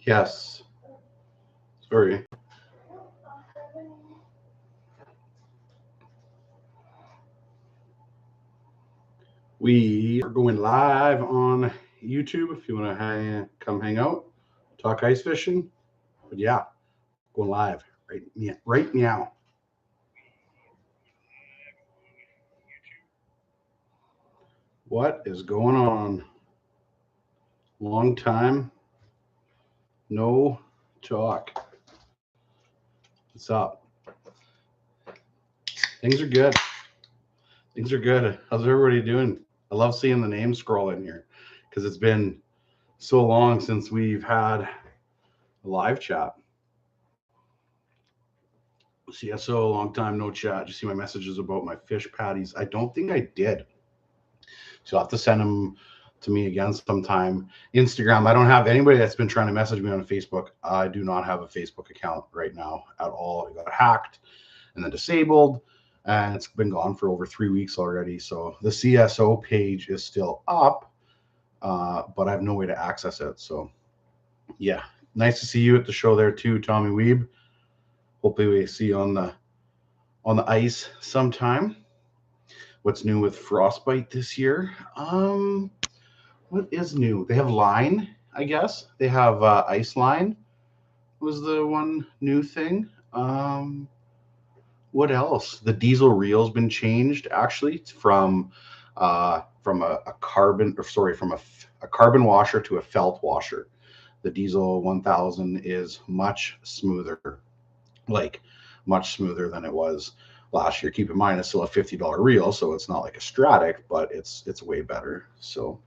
Yes. Sorry. We are going live on YouTube if you want to come hang out, talk ice fishing. But yeah, going live right now. What is going on? Long time no talk. What's up? Things are good. Things are good. How's everybody doing? I love seeing the names scroll in here because it's been so long since we've had a live chat. CSO, long time no chat. Did you see my messages about my fish patties? I don't think I did. So I'll have to send them to me again sometime. Instagram, I don't have anybody that's been trying to message me on Facebook. I do not have a Facebook account right now at all. It got hacked and then disabled, and it's been gone for over 3 weeks already. So the CSO page is still up, but I have no way to access it. So yeah, nice to see you at the show there too, Tommy Weeb. Hopefully we see you on the ice sometime. What's new with Frostbite this year? What is new? They have line, I guess. They have ice line was the one new thing. What else? The diesel reel's been changed actually from a carbon or sorry from a carbon washer to a felt washer. The diesel 1000 is much smoother, like much smoother than it was last year. Keep in mind it's still a $50 reel, so it's not like a Stratic, but it's way better. So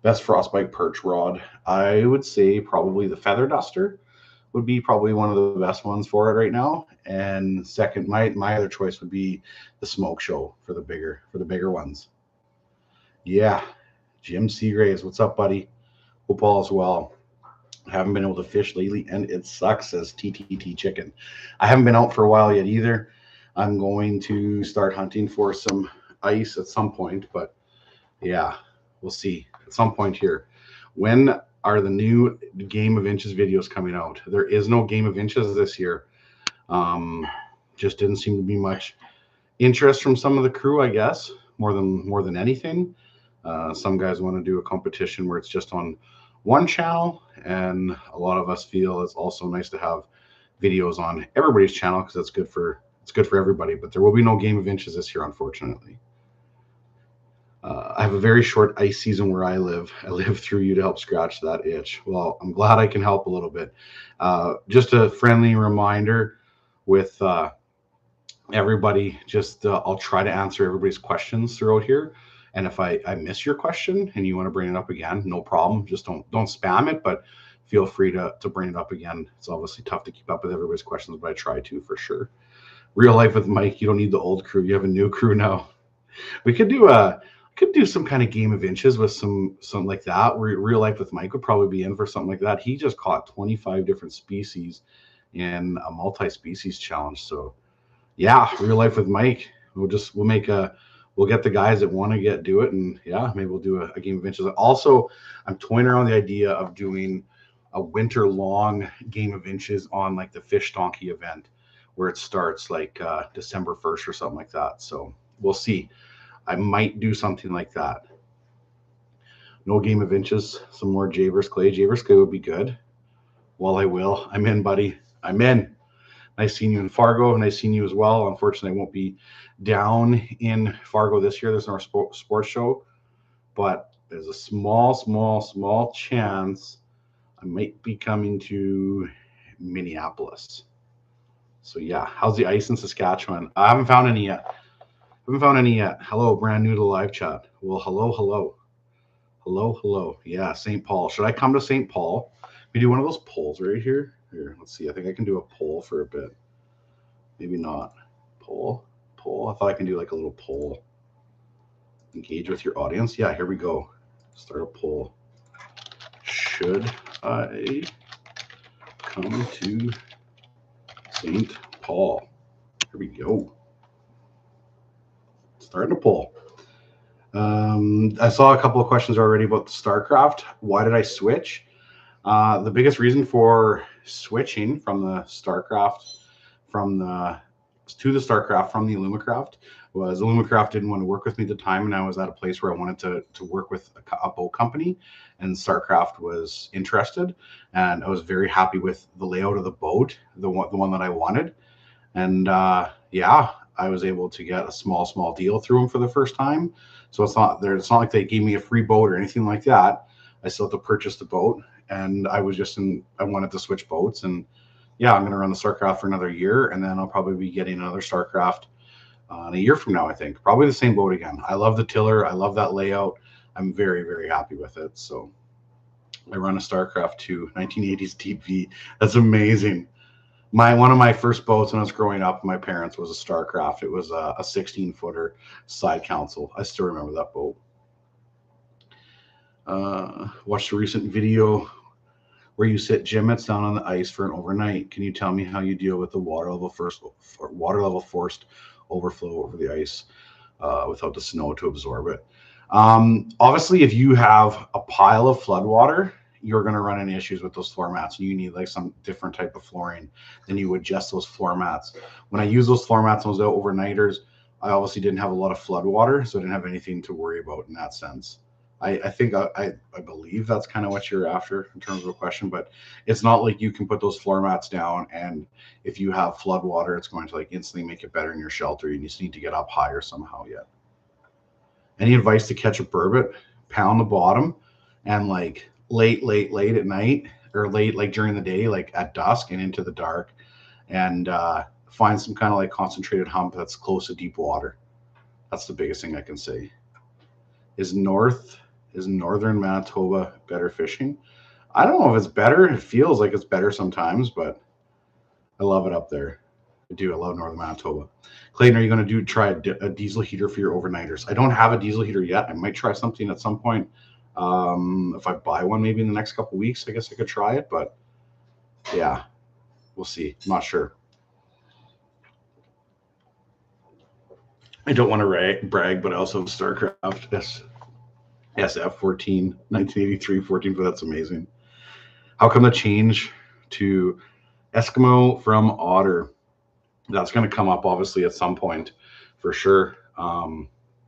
best Frostbite perch rod, I would say probably the Feather Duster would be probably one of the best ones for it right now. And second, my other choice would be the Smoke Show for the bigger ones. Yeah, Jim Seagraves, what's up, buddy? Hope all is well. I haven't been able to fish lately, and it sucks, says TTT Chicken. I haven't been out for a while yet either. I'm going to start hunting for some ice at some point, but yeah, we'll see at some point here. When are the new Game of Inches videos coming out? There is no Game of Inches this year. Just didn't seem to be much interest from some of the crew, I guess, more than anything. Some guys want to do a competition where it's just on one channel, and a lot of us feel it's also nice to have videos on everybody's channel because it's good for everybody. But there will be no Game of Inches this year, unfortunately. I have a very short ice season where I live. I live through you to help scratch that itch. Well, I'm glad I can help a little bit. Just a friendly reminder with everybody, just I'll try to answer everybody's questions throughout here. And if I miss your question and you want to bring it up again, no problem. Just don't spam it, but feel free to bring it up again. It's obviously tough to keep up with everybody's questions, but I try to for sure. Real life with Mike, you don't need the old crew. You have a new crew now. We could do some kind of Game of Inches with some like that. Real life with Mike would probably be in for something like that. He just caught 25 different species in a multi-species challenge. So yeah, real life with Mike. We'll get the guys that want to do it, and yeah, maybe we'll do a Game of Inches. Also, I'm toying around the idea of doing a winter long Game of Inches on like the Fish Donkey event, where it starts like December 1st or something like that. So we'll see. I might do something like that. No Game of Inches, some more Javers Clay. Javers Clay would be good. Well, I will. I'm in, buddy. I'm in. Nice seeing you in Fargo. Nice seeing you as well. Unfortunately, I won't be down in Fargo this year. There's no sports show, but there's a small chance I might be coming to Minneapolis. So yeah, how's the ice in Saskatchewan? I haven't found any yet. Hello, brand new to the live chat. Well, hello. Yeah, St. Paul. Should I come to St. Paul? We do one of those polls right here. Here, let's see. I think I can do a poll for a bit. Maybe not. Poll. I thought I can do like a little poll. Engage with your audience. Yeah, here we go. Start a poll. Should I come to St. Paul? Here we go. Starting a poll. I saw a couple of questions already about the StarCraft. Why did I switch? The biggest reason for switching from the StarCraft from the to the StarCraft from the Illumicraft was Illumicraft didn't want to work with me at the time, and I was at a place where I wanted to work with a boat company, and StarCraft was interested, and I was very happy with the layout of the boat, the one that I wanted, and yeah, I was able to get a small deal through them for the first time. So it's not there. It's not like they gave me a free boat or anything like that. I still have to purchase the boat, and I was just in. I wanted to switch boats, and yeah, I'm going to run the StarCraft for another year, and then I'll probably be getting another StarCraft in a year from now. I think probably the same boat again. I love the tiller. I love that layout. I'm very happy with it. So I run a StarCraft 2 1980s Deep V. That's amazing. One of my first boats when I was growing up, my parents was a StarCraft. It was a 16-footer side console. I still remember that boat. Watched a recent video where you sit Jimmets down on the ice for an overnight. Can you tell me how you deal with the water level forced overflow over the ice without the snow to absorb it? Obviously, if you have a pile of flood water, you're going to run into issues with those floor mats, and you need like some different type of flooring than you would just those floor mats. When I use those floor mats, those overnighters, I obviously didn't have a lot of flood water, so I didn't have anything to worry about in that sense. I think I believe that's kind of what you're after in terms of a question, but it's not like you can put those floor mats down, and if you have flood water, it's going to like instantly make it better in your shelter. You just need to get up higher somehow yet. Any advice to catch a burbot? Pound the bottom, and like late at night, or late like during the day, like at dusk and into the dark, and find some kind of like concentrated hump that's close to deep water. That's the biggest thing I can say. Is northern Manitoba better fishing? I don't know if it's better. It feels like it's better sometimes, but I love it up there. I do. I love northern Manitoba. Clayton, are you going to try a diesel heater for your overnighters? I don't have a diesel heater yet. I might try something at some point. If I buy one, maybe in the next couple of weeks, I guess I could try it. But yeah, we'll see. I'm not sure. I don't want to brag, but I also have StarCraft SF 1983 14, but that's amazing. How come the change to Eskimo from Otter? That's going to come up obviously at some point for sure.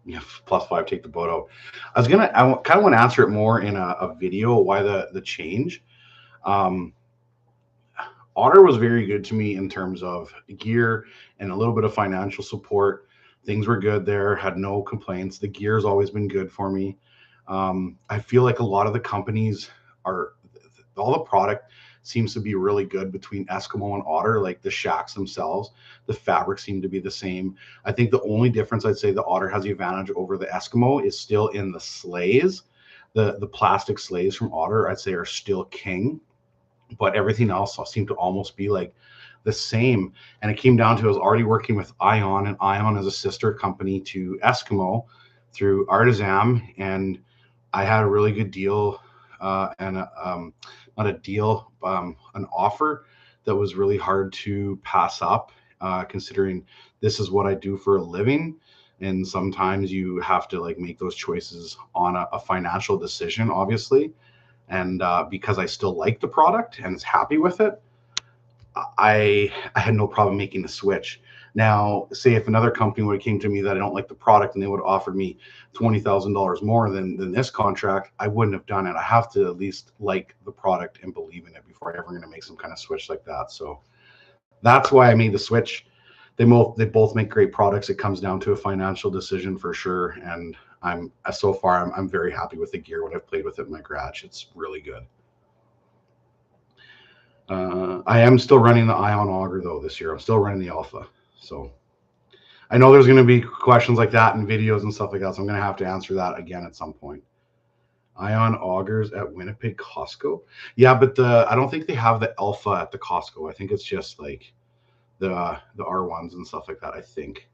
Yeah, +5, take the boat out. I kind of want to answer it more in a video. Why the change? Otter was very good to me in terms of gear and a little bit of financial support. Things were good there. Had no complaints. The gear's always been good for me. I feel like a lot of the companies all the product seems to be really good between Eskimo and Otter, like the shacks themselves. The fabric seem to be the same. I think the only difference I'd say the Otter has the advantage over the Eskimo is still in the sleighs. The plastic sleighs from Otter, I'd say, are still king, but everything else seemed to almost be like the same. And it came down to I was already working with Ion, and Ion is a sister company to Eskimo through Artisan, and I had a really good deal and not a deal, an offer that was really hard to pass up, considering this is what I do for a living. And sometimes you have to like make those choices on a financial decision, obviously. And because I still like the product and is happy with it, I had no problem making the switch. Now, say if another company would have came to me that I don't like the product and they would have offered me $20,000 more than this contract, I wouldn't have done it. I have to at least like the product and believe in it before I ever going to make some kind of switch like that. So that's why I made the switch. They both make great products. It comes down to a financial decision for sure. And I'm very happy with the gear when I've played with it in my garage. It's really good. I am still running the Ion Auger though this year. I'm still running the Alpha. So I know there's going to be questions like that in videos and stuff like that. So I'm going to have to answer that again at some point. Ion Augers at Winnipeg Costco. Yeah, but I don't think they have the Alpha at the Costco. I think it's just like the R1s and stuff like that, I think.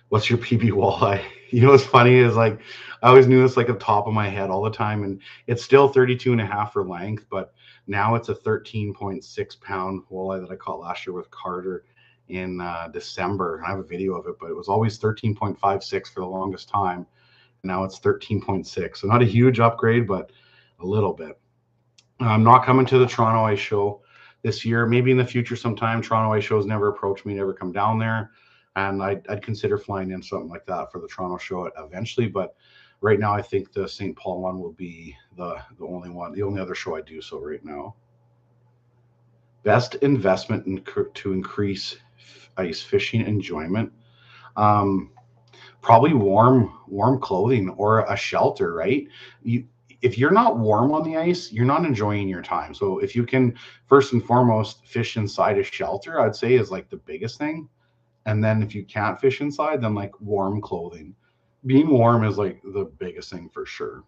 What's your PB walleye? You know what's funny is like I always knew this like at the top of my head all the time, and it's still 32.5 for length, but now it's a 13.6 pound walleye that I caught last year with Carter in December. I have a video of it, but it was always 13.56 for the longest time. Now it's 13.6. So not a huge upgrade, but a little bit. I'm not coming to the Toronto Ice Show this year. Maybe in the future sometime. Toronto Ice Show's never approached me, never come down there. And I'd consider flying in something like that for the Toronto show eventually. But right now, I think the St. Paul one will be the only one, the only other show I do so right now. Best investment to increase ice fishing enjoyment. Um, Probably warm clothing or a shelter, right? You If you're not warm on the ice, you're not enjoying your time. So if you can first and foremost fish inside a shelter, I'd say is like the biggest thing. And then if you can't fish inside, then like warm clothing. Being warm is like the biggest thing for sure.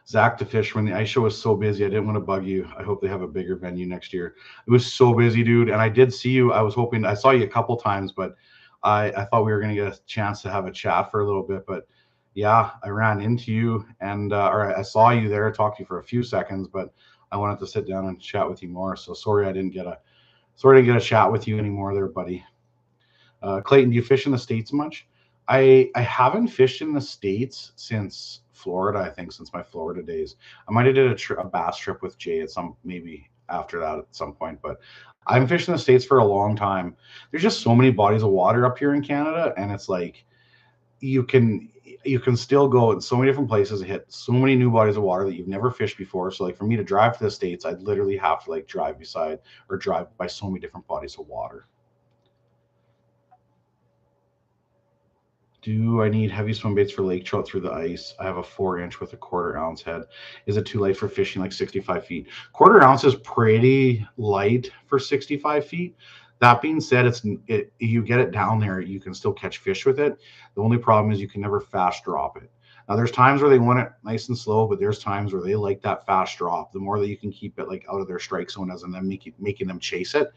Zach to fish when the ice show was so busy. I didn't want to bug you. I hope they have a bigger venue next year. It was so busy, dude. And I did see you. I was hoping I saw you a couple times, but I thought we were going to get a chance to have a chat for a little bit. But yeah, I ran into you and or I saw you there, talked to you for a few seconds, but I wanted to sit down and chat with you more. So sorry I didn't get a chat with you anymore there, buddy. Clayton, do you fish in the States much? I haven't fished in the States since Florida, I think, since my Florida days. I might have did a bass trip with Jay at some, maybe after that at some point, but I've fished in the States for a long time. There's just so many bodies of water up here in Canada, and it's like you can you can still go in so many different places and hit so many new bodies of water that you've never fished before. So like for me to drive to the States, I'd literally have to like drive beside or drive by so many different bodies of water. Do I need heavy swim baits for lake trout through the ice? I have a 4 inch with a quarter ounce head. Is it too light for fishing like 65 feet? Quarter ounce is pretty light for 65 feet. That being said, you get it down there, you can still catch fish with it. The only problem is you can never fast drop it. Now there's times where they want it nice and slow, but there's times where they like that fast drop. The more that you can keep it like out of their strike zone as and then making them chase it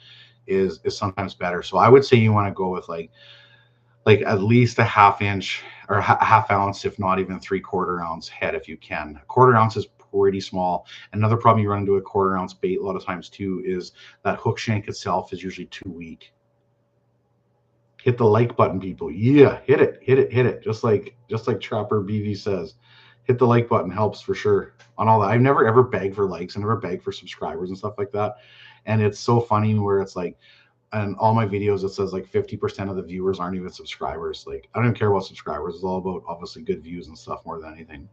is sometimes better. So I would say you want to go with like at least a half inch or a half ounce, if not even 3/4 ounce head if you can. A quarter ounce is pretty small. Another problem you run into a quarter ounce bait a lot of times too is that hook shank itself is usually too weak. Hit the like button, people. Yeah, hit it, hit it, hit it. Just like Trapper BV says, hit the like button helps for sure on all that. I've never ever begged for likes. I never begged for subscribers and stuff like that. And it's so funny where it's like and all my videos it says like 50% of the viewers aren't even subscribers. Like I don't care about subscribers. It's all about obviously good views and stuff more than anything.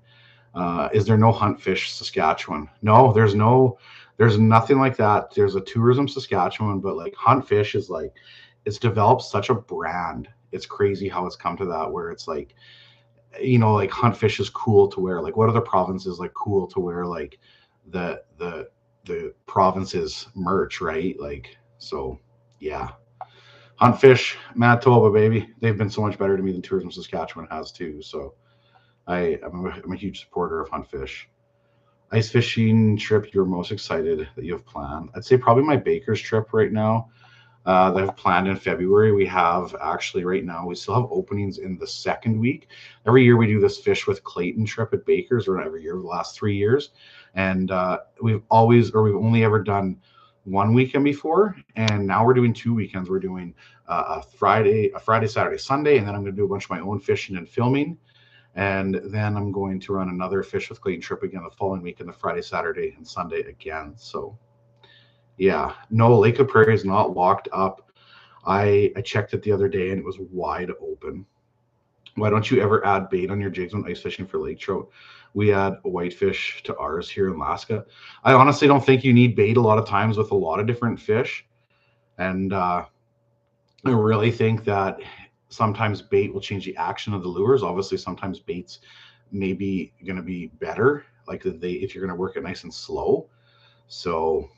Is there no Hunt Fish Saskatchewan? No, there's nothing like that. There's a Tourism Saskatchewan, but like Hunt Fish is like it's developed such a brand. It's crazy how it's come to that where it's like like Hunt Fish is cool to wear. Like what other provinces like cool to wear like the provinces merch, right? Like so yeah. Hunt Fish, Manitoba, baby. They've been so much better to me than Tourism Saskatchewan has too. So I'm a huge supporter of Hunt Fish. Ice fishing trip you're most excited that you have planned? I'd say probably my Baker's trip right now that I've planned in February. We have actually right now, we still have openings in the second week. Every year we do this Fish with Clayton trip at Baker's, or every year the last 3 years. And we've only ever done one weekend before. And now we're doing 2 weekends. We're doing a Friday, Saturday, Sunday. And then I'm going to do a bunch of my own fishing and filming. And then I'm going to run another Fish with Clayton trip again the following week, and the Friday, Saturday, and Sunday again. So yeah, no, Lake of Prairie is not locked up. I checked it the other day and it was wide open. Why don't you ever add bait on your jigs when ice fishing for lake trout? We add whitefish to ours here in Alaska. I honestly don't think you need bait a lot of times with a lot of different fish. And I really think that sometimes bait will change the action of the lures. Obviously, sometimes bait's maybe going to be better, like if you're going to work it nice and slow. So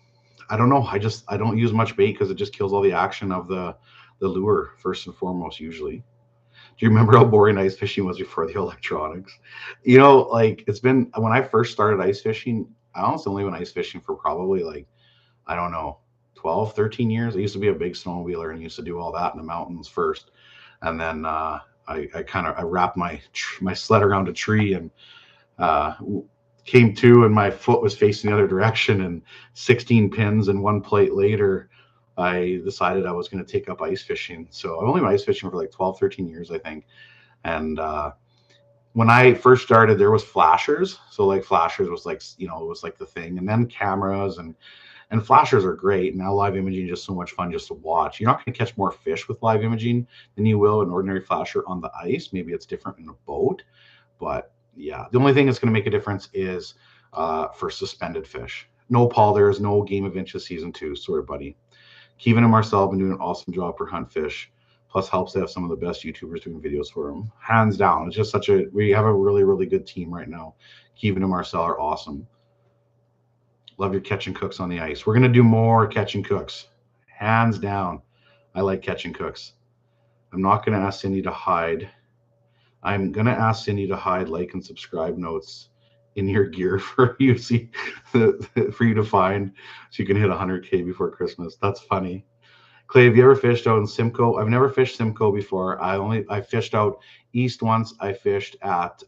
I don't know. I don't use much bait because it just kills all the action of the lure first and foremost. Usually, do you remember how boring ice fishing was before the electronics? Like it's been when I first started ice fishing. I honestly only went ice fishing for probably like I don't know 12, 13 years. I used to be a big snowmobiler and used to do all that in the mountains first, and then I wrapped my sled around a tree and uh, came to and my foot was facing the other direction and 16 pins and one plate later I decided I was going to take up ice fishing. So I've only been ice fishing for like 12, 13 years I think. And when I first started, there was flashers. So like flashers was like, it was like the thing, and then cameras and flashers are great. Now live imaging is just so much fun just to watch. You're not going to catch more fish with live imaging than you will an ordinary flasher on the ice. Maybe it's different in a boat, but yeah, the only thing that's going to make a difference is for suspended fish. No Paul, there's no Game of Inches season 2. Sorry, buddy. Kevin and Marcel have been doing an awesome job for hunt fish. Plus, helps to have some of the best YouTubers doing videos for them. Hands down, it's just we have a really, really good team right now. Kevin and Marcel are awesome. Love your catch and cooks on the ice. We're gonna do more catch and cooks, hands down. I like catch and cooks. I'm not gonna ask Cindy to hide. I'm gonna ask Cindy to hide like and subscribe notes in your gear for you see for you to find so you can hit 100K before Christmas. That's funny. Clay, have you ever fished out in Simcoe? I've never fished Simcoe before. I fished out east once. I fished at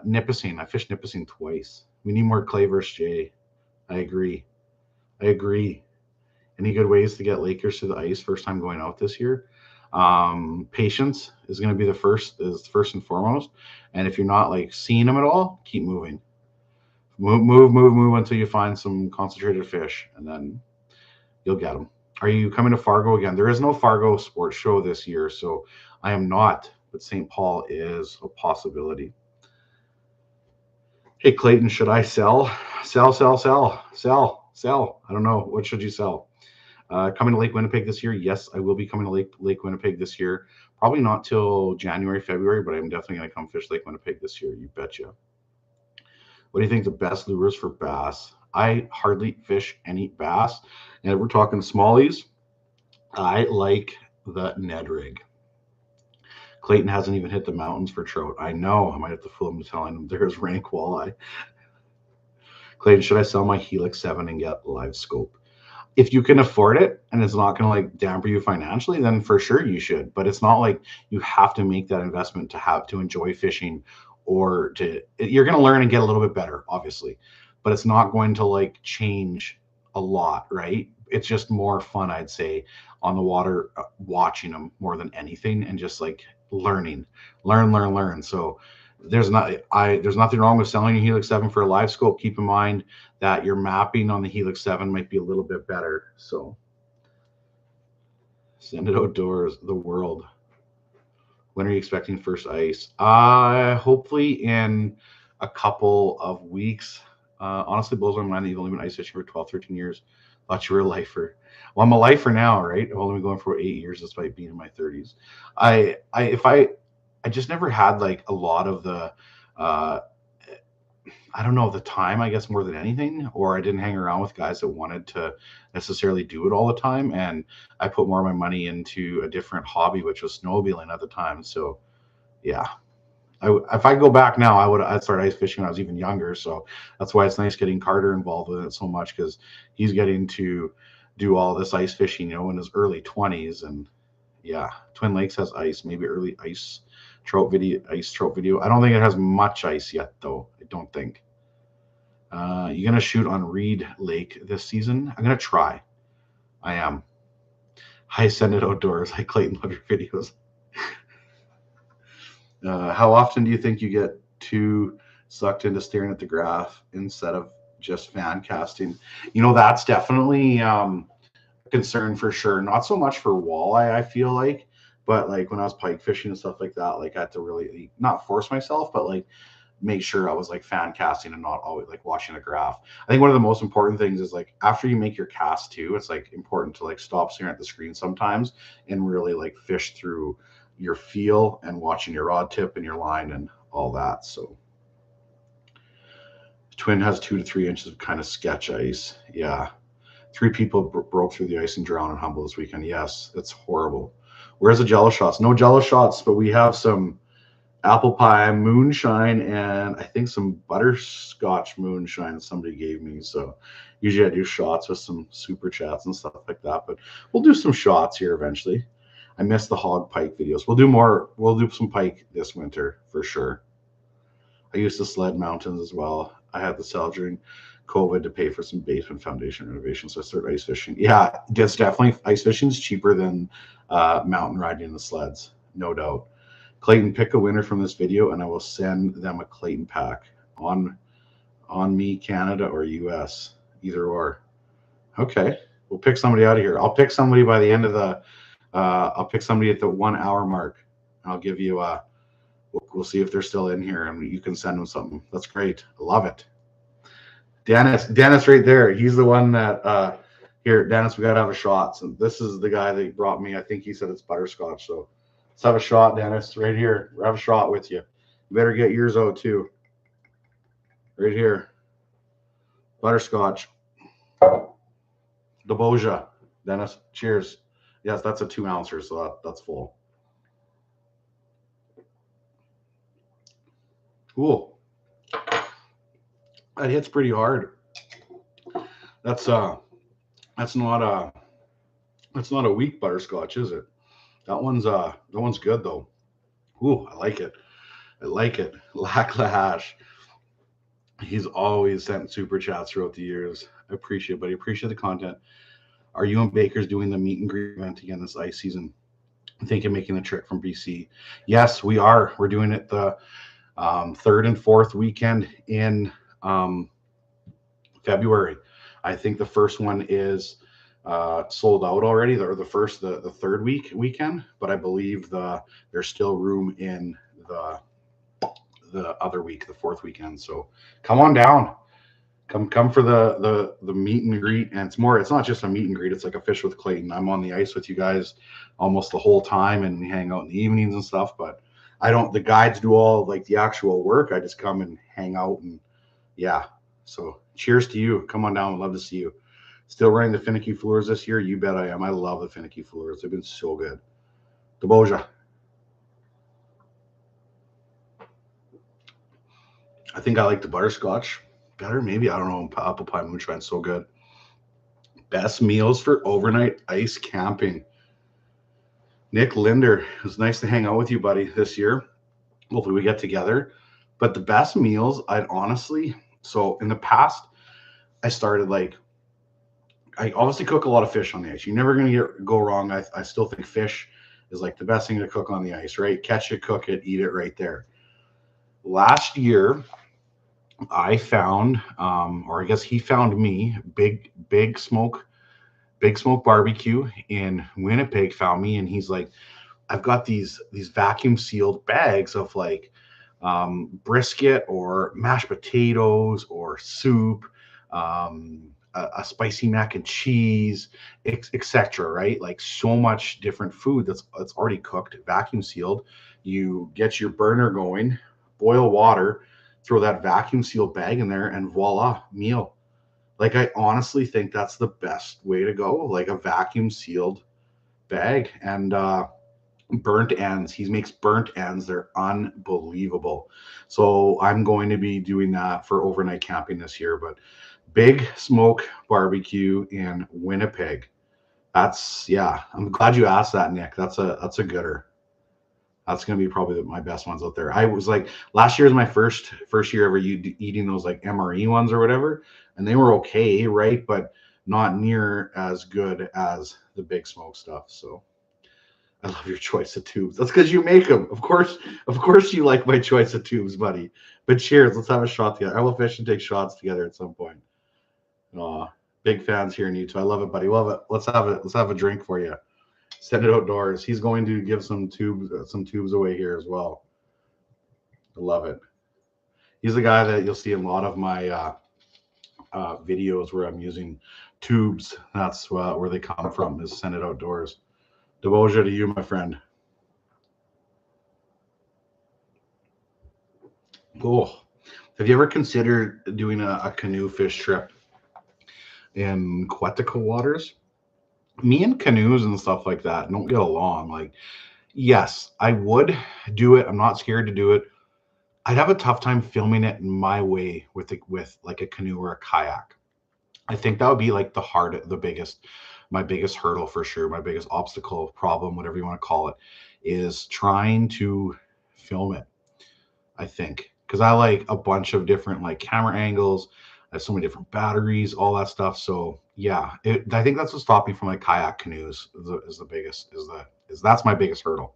Nipissing. I fished Nipissing twice. We need more Clay versus Jay. I agree. Any good ways to get Lakers to the ice first time going out this year? Patience is going to be first and foremost. And if you're not like seeing them at all, keep moving. Move until you find some concentrated fish, and then you'll get them. Are you coming to Fargo again? There is no Fargo sports show this year, so I am not, but St. Paul is a possibility. Hey, Clayton, should I sell? Sell. I don't know. What should you sell? Coming to Lake Winnipeg this year? Yes, I will be coming to Lake Winnipeg this year. Probably not till January, February, but I'm definitely going to come fish Lake Winnipeg this year. You betcha. What do you think the best lures for bass? I hardly fish any bass. And if we're talking smallies, I like the Ned rig. Clayton hasn't even hit the mountains for trout. I know. I might have to fool him telling him there's rank walleye. Clayton, should I sell my Helix 7 and get live scope? If you can afford it and it's not going to like damper you financially, then for sure you should. But it's not like you have to make that investment to enjoy fishing, or you're going to learn and get a little bit better, obviously, but it's not going to like change a lot, right? It's just more fun, I'd say, on the water, watching them more than anything, and just like learn. So there's nothing wrong with selling your Helix 7 for a live scope. Keep in mind that your mapping on the Helix 7 might be a little bit better. So send it outdoors, the world. When are you expecting first ice? Hopefully in a couple of weeks. Honestly, blows my mind that you've only been ice fishing for 12, 13 years. Thought you were a lifer. Well, I'm a lifer now, right? I've only been going for 8 years despite being in my 30s. I just never had like a lot of the, I don't know, the time, I guess, more than anything, or I didn't hang around with guys that wanted to necessarily do it all the time. And I put more of my money into a different hobby, which was snowmobiling at the time. So yeah, if I go back now, I'd start ice fishing when I was even younger. So that's why it's nice getting Carter involved with it so much, because he's getting to do all this ice fishing, in his early 20s. And yeah, Twin Lakes has ice, maybe early ice trout video. I don't think it has much ice yet, though. I don't think. You gonna shoot on Reed Lake this season? I'm gonna try. I am. I send it outdoors. I Clayton love your videos. How often do you think you get too sucked into staring at the graph instead of just fan casting? That's definitely a concern for sure. Not so much for walleye, I feel like, but like when I was pike fishing and stuff like that, like I had to really not force myself, but like make sure I was like fan casting and not always like watching a graph. I think one of the most important things is like after you make your cast too, it's like important to like stop staring at the screen sometimes and really like fish through your feel and watching your rod tip and your line and all that. So Twin has 2 to 3 inches of kind of sketch ice. Yeah. 3 people broke through the ice and drowned in Humble this weekend. Yes, that's horrible. Where's the Jello shots? No Jello shots, but we have some apple pie moonshine and I think some butterscotch moonshine somebody gave me. So usually I do shots with some super chats and stuff like that, but we'll do some shots here eventually. I miss the hog pike videos. We'll do more. We'll do some pike this winter for sure. I used to sled mountains as well. I had to sell during COVID to pay for some basement foundation renovation. So I started ice fishing. Yeah, it's definitely ice fishing is cheaper than mountain riding in the sleds, no doubt. Clayton, pick a winner from this video, and I will send them a Clayton pack on me, Canada or US, either or. Okay, we'll pick somebody out of here. I'll pick somebody by the end of the. I'll pick somebody at the 1 hour mark. I'll give you. We'll see if they're still in here, and you can send them something. That's great. I love it. Dennis, right there. He's the one that. Here, Dennis, we gotta have a shot. So this is the guy that brought me. I think he said it's butterscotch. So let's have a shot, Dennis. Right here. We'll have a shot with you. You better get yours out too. Right here. Butterscotch. Doboja. Dennis, cheers. Yes, that's a 2 ouncer, so that's full. Cool. That hits pretty hard. That's not a weak butterscotch, is it? That one's good though. Ooh, I like it. I like it. Lacklash. He's always sent super chats throughout the years. I appreciate it, buddy. Appreciate the content. Are you and Baker's doing the meet and greet event again this ice season? I think I'm making the trip from BC. Yes, we are. We're doing it the third and fourth weekend in February. I think the first one is sold out already, or the third weekend, but I believe there's still room in the other week, the fourth weekend. So come on down. Come for the meet and greet, and it's not just a meet and greet, it's like a fish with Clayton. I'm on the ice with you guys almost the whole time, and we hang out in the evenings and stuff, but the guides do all like the actual work. I just come and hang out, and yeah. So cheers to you. Come on down. I'd love to see you. Still running the finicky floors this year? You bet I am. I love the finicky floors. They've been so good. Doboja. I think I like the butterscotch better. Maybe. I don't know. Apple pie moonshine's so good. Best meals for overnight ice camping. Nick Linder. It was nice to hang out with you, buddy, this year. Hopefully we get together. But the best meals, so in the past, I started I obviously cook a lot of fish on the ice. You're never going to go wrong. I still think fish is like the best thing to cook on the ice, right? Catch it, cook it, eat it right there. Last year, I found, or I guess he found me, Big Smoke Barbecue in Winnipeg found me, and he's like, I've got these vacuum sealed bags of brisket or mashed potatoes or soup, a spicy mac and cheese, etc. Right? Like so much different food that's already cooked, vacuum sealed. You get your burner going, boil water, throw that vacuum sealed bag in there, and voila, meal. Like I honestly think that's the best way to go, like a vacuum sealed bag. And burnt ends. He makes burnt ends. They're unbelievable. So I'm going to be doing that for overnight camping this year. But Big Smoke Barbecue in Winnipeg. I'm glad you asked that, Nick. That's a gooder. That's going to be probably my best ones out there. I was like, last year was my first year ever eating those like MRE ones or whatever, and they were okay, right? But not near as good as the Big Smoke stuff. So I love your choice of tubes. That's because you make them. Of course you like my choice of tubes, buddy. But cheers. Let's have a shot together. I will fish and take shots together at some point. Big fans here in Utah. I love it, buddy. Love it. Let's have a drink for you. Send it outdoors. He's going to give some tubes away here as well. I love it. He's the guy that you'll see in a lot of my videos where I'm using tubes. That's where they come from, is send it outdoors. Doboja to you, my friend. Cool. Have you ever considered doing a canoe fish trip in Quetico waters? Me and canoes and stuff like that don't get along. Like, yes, I would do it. I'm not scared to do it. I'd have a tough time filming it my way with like a canoe or a kayak. I think that would be like my biggest hurdle for sure. My biggest obstacle, problem, whatever you want to call it, is trying to film it. I think because I like a bunch of different like camera angles. I have so many different batteries, all that stuff. So yeah, I think that's what stopped me from like kayak canoes. That's my biggest hurdle.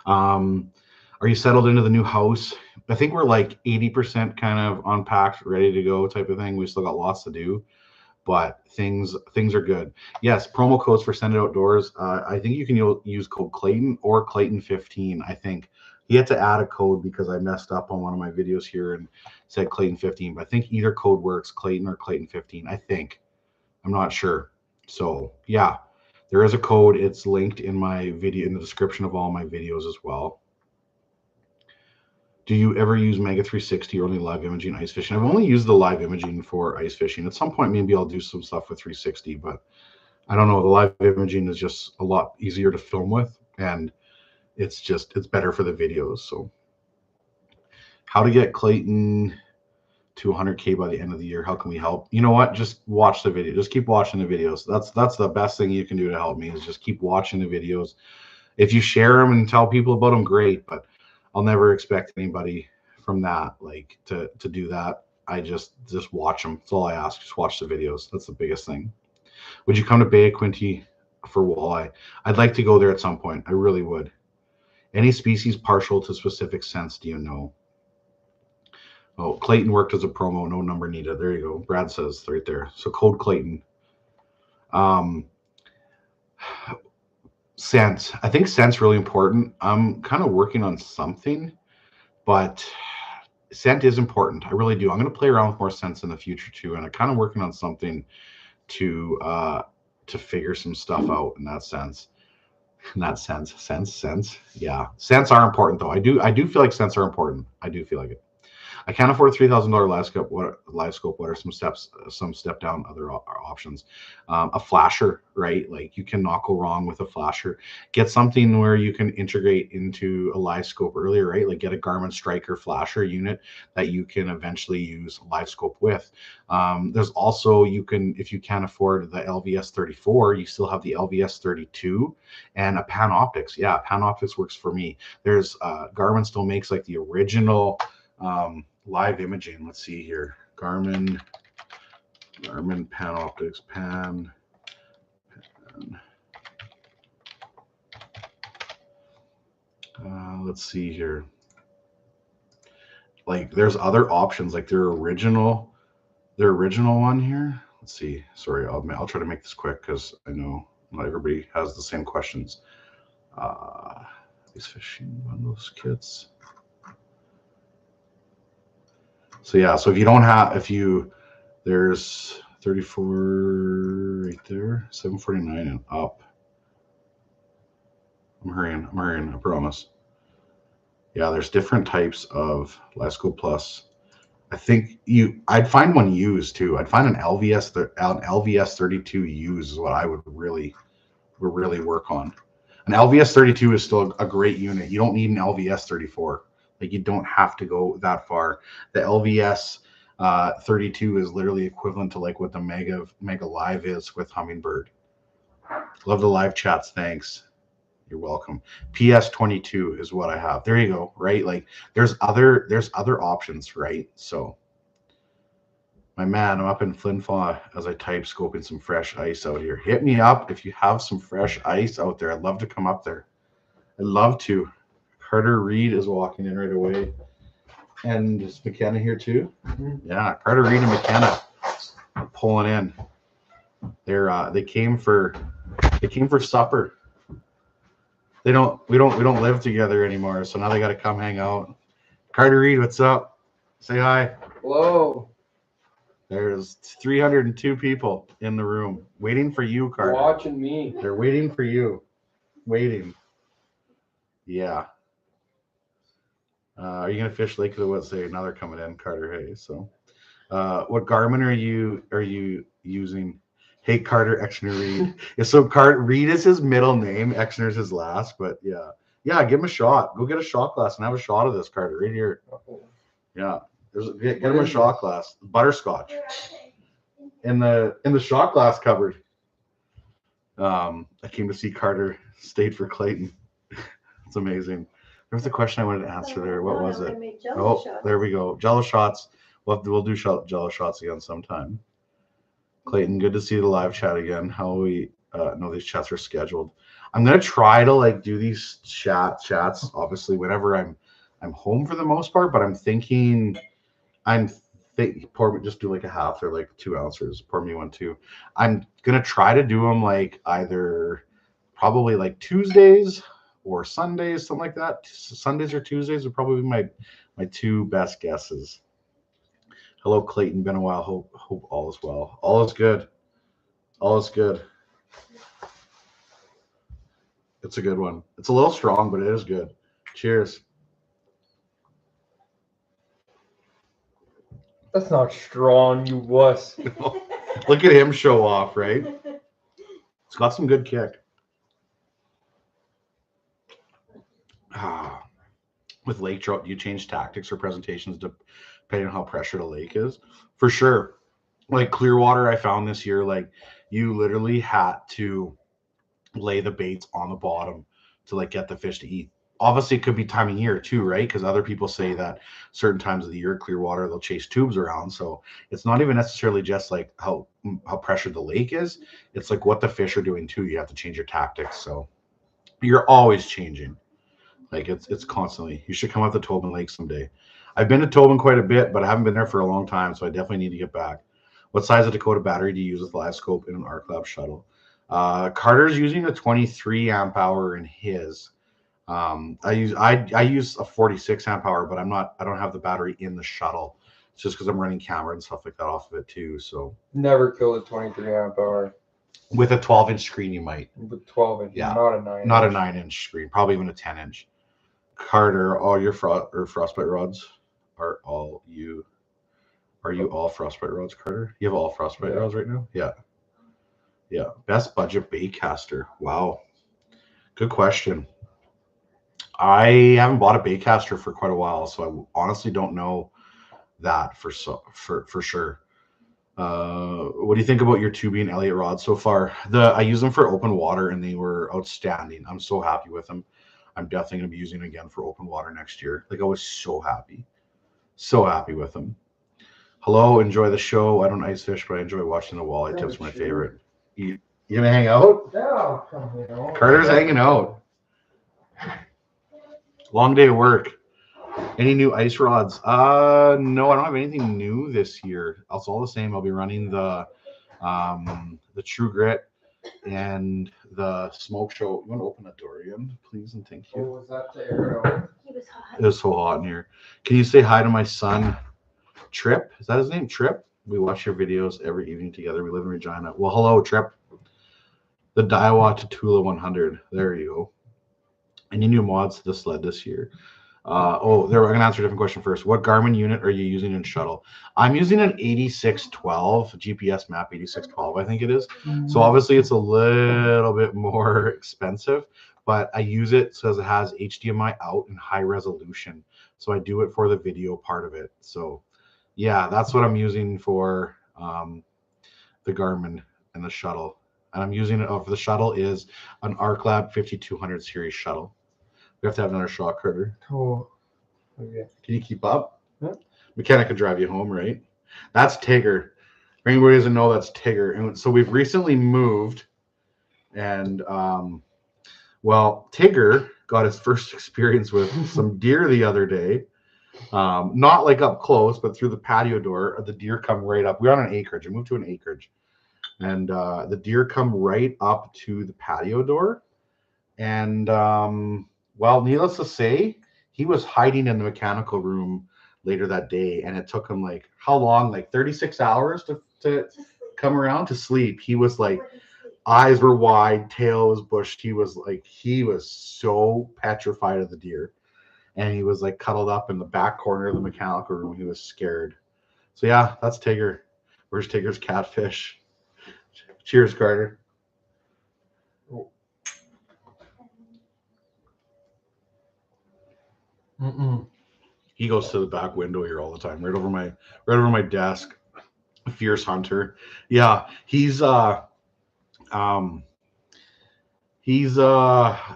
Are you settled into the new house? I think we're like 80% kind of unpacked, ready to go type of thing. We still got lots to do, but things are good. Yes, promo codes for Send It Outdoors. I think you can use code Clayton or Clayton15. I think he had to add a code because I messed up on one of my videos here and said Clayton15. But I think either code works, Clayton or Clayton15. I think. I'm not sure. So yeah, there is a code. It's linked in my video in the description of all my videos as well. Do you ever use Mega 360 or only live imaging ice fishing? I've only used the live imaging for ice fishing. At some point, maybe I'll do some stuff with 360, but I don't know. The live imaging is just a lot easier to film with, and it's better for the videos. So, how to get Clayton to 100K by the end of the year? How can we help? You know what? Just watch the video. Just keep watching the videos. That's the best thing you can do to help me is just keep watching the videos. If you share them and tell people about them, great. But I'll never expect anybody from that like to do that. I just watch them. That's all I ask. Just watch the videos. That's the biggest thing. Would you come to Bay of Quinte for walleye? I'd like to go there at some point. I really would. Any species partial to specific scents do you know? Oh, Clayton worked as a promo. No number needed. There you go. Brad says right there. So code Clayton. Scent. I think scent's really important. I'm kind of working on something, but scent is important. I really do. I'm going to play around with more scents in the future too, and I'm kind of working on something to figure some stuff out in that sense. In that sense. Yeah, scents are important though. I do feel like scents are important. I do feel like it. I can't afford a $3,000 live scope. What are some step down other options? A flasher, right? Like you cannot go wrong with a flasher. Get something where you can integrate into a live scope earlier, right? Like get a Garmin Striker flasher unit that you can eventually use a live scope with. There's also, if you can't afford the LVS 34, you still have the LVS 32 and a Panoptix. Yeah, Panoptix works for me. There's Garmin still makes like the original live imaging. Let's see here. Garmin Panoptix Pan. Let's see here. Like there's other options, like their original one here. Let's see. Sorry, I'll try to make this quick because I know not everybody has the same questions. These fishing bundles kits. So yeah, so there's 34 right there, 749 and up. I'm hurrying, I promise. Yeah, there's different types of Lasco Plus. I think I'd find one used too. I'd find an LVS 32 used is what I would really work on. An LVS 32 is still a great unit. You don't need an LVS 34. Like you don't have to go that far. The LVS 32 is literally equivalent to like what the Mega Live is with Humminbird. Love the live chats. Thanks. You're welcome. PS22 is what I have. There you go. Right. Like there's other options. Right. So my man, I'm up in Flin Flon as I type scoping some fresh ice out here. Hit me up if you have some fresh ice out there. I'd love to come up there. I'd love to. Carter Reed is walking in right away. And is McKenna here too? Mm-hmm. Yeah, Carter Reed and McKenna are pulling in. They came for supper. We don't live together anymore, so now they got to come hang out. Carter Reed, what's up? Say hi. Hello. There's 302 people in the room waiting for you, Carter. Watching me. They're waiting for you. Waiting. Yeah. Are you gonna fish Lake of the Woods? Now they're coming in, Carter. Hey, so what Garmin are you using? Hey, Carter Exner Reed. Yeah, so Reed is his middle name. Exner is his last, but yeah, give him a shot. Go get a shot glass and have a shot of this, Carter, right here. Yeah, get him a shot glass. Butterscotch in the shot glass cupboard. I came to see Carter. Stayed for Clayton. It's amazing. There was a question I wanted to answer there. What was it? Oh, there we go. Jello shots. We'll do Jello shots again sometime. Clayton, good to see the live chat again. How are we No, these chats are scheduled. I'm gonna try to like do these chats obviously whenever I'm home for the most part, but I'm thinking pour me, just do like a half or like 2 ounces. Pour me one too. I'm gonna try to do them like either probably like Tuesdays or Sundays, something like that. Sundays or Tuesdays would probably be my two best guesses. Hello, Clayton. Been a while. Hope all is well. All is good. All is good. It's a good one. It's a little strong, but it is good. Cheers. That's not strong, you wuss. Look at him show off, right? It's got some good kick. With lake trout, do you change tactics or presentations depending on how pressured a lake is? For sure. Like Clearwater, I found this year, like you literally had to lay the baits on the bottom to like get the fish to eat. Obviously, it could be time of year too, right? Because other people say that certain times of the year, Clearwater, they'll chase tubes around. So it's not even necessarily just like how pressured the lake is. It's like what the fish are doing too. You have to change your tactics. So you're always changing. Like it's constantly. You should come out to Tobin Lake someday. I've been to Tobin quite a bit, but I haven't been there for a long time, so I definitely need to get back. What size of Dakota battery do you use with live scope in an Arc Lab shuttle? Carter's using a 23 amp hour in his. I use a 46 amp hour, but I don't have the battery in the shuttle. It's just because I'm running camera and stuff like that off of it too. So never killed a 23 amp hour. With a 12-inch screen, you might. With 12 inch, yeah, not a 9. Not a 9-inch screen, probably even a 10-inch. Carter, all your frostbite rods are all you. Are you all frostbite rods, Carter? You have all frostbite rods right now? Yeah. Yeah. Best budget baitcaster. Wow. Good question. I haven't bought a baitcaster for quite a while, so I honestly don't know that for sure. What do you think about your Tubi and Elliott rods so far? I use them for open water and they were outstanding. I'm so happy with them. I'm definitely going to be using them again for open water next year. Like I was so happy with them. Hello, enjoy the show. I don't ice fish, but I enjoy watching the walleye tips. My favorite. You gonna hang out? Yeah, come hang out. Carter's hanging out. Long day of work. Any new ice rods? No, I don't have anything new this year. It's all the same. I'll be running the True Grit and the Smoke Show. You want to open that door again, please, and thank you. Oh, was that the air? He was hot. It was so hot in here. Can you say hi to my son, Trip? Is that his name, Trip? We watch your videos every evening together. We live in Regina. Well, hello, Trip. The Daiwa Tatula 100. There you go. Any new mods to the sled this year? I'm going to answer a different question first. What Garmin unit are you using in shuttle? I'm using an 8612 GPS map, 8612, I think it is. So obviously it's a little bit more expensive, but I use it because it has HDMI out and high resolution. So I do it for the video part of it. So yeah, that's what I'm using for the Garmin and the shuttle. And I'm using it for the shuttle is an Arc Lab 5200 series shuttle. We have to have another shot, Carter. Oh, okay. Can you keep up? Yeah. Mechanic could drive you home, right? That's Tigger. For anybody who doesn't know, that's Tigger. And so we've recently moved, and Tigger got his first experience with some deer the other day. Not like up close, but through the patio door. The deer come right up. We're on an acreage. We moved to an acreage, and the deer come right up to the patio door, and needless to say, he was hiding in the mechanical room later that day, and it took him like how long? Like 36 hours to come around to sleep. He was like, eyes were wide, tail was bushed. He was so petrified of the deer, and he was like cuddled up in the back corner of the mechanical room. He was scared. So yeah, that's Tigger. Where's Tigger's catfish? Cheers, Carter. He goes to the back window here all the time, right over my desk. Fierce hunter. Yeah, he's a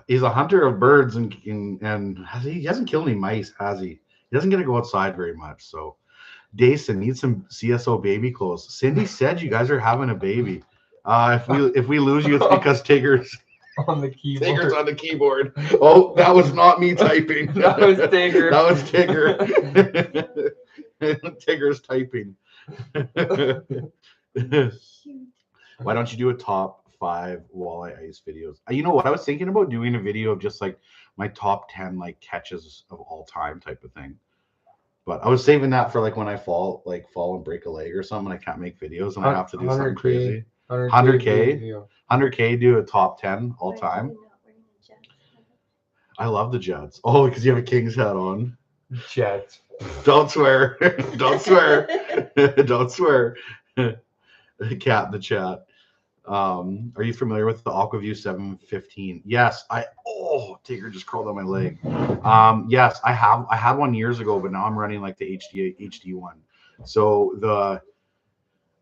hunter of birds and he hasn't killed any mice, has he? He doesn't get to go outside very much. So Dason needs some CSO baby clothes. Cindy said you guys are having a baby. If we lose you, it's because Tigger's On the keyboard. Tigger's on the keyboard. Oh, that was not me typing. That was Tigger. That was Tigger. Tigger's typing. Why don't you do a top 5 walleye ice videos? You know what? I was thinking about doing a video of just like my top 10 like catches of all time type of thing. But I was saving that for like when I fall and break a leg or something, and I can't make videos and I have to do something crazy. 100K? 100K, do a top 10 all time. I love the Jets. Oh, because you have a King's hat on. Jets. Don't swear. Don't swear. Don't swear. The cat in the chat. Are you familiar with the AquaView 715? Yes. Tigger just crawled on my leg. Yes, I have. I had one years ago, but now I'm running like the HD one. So the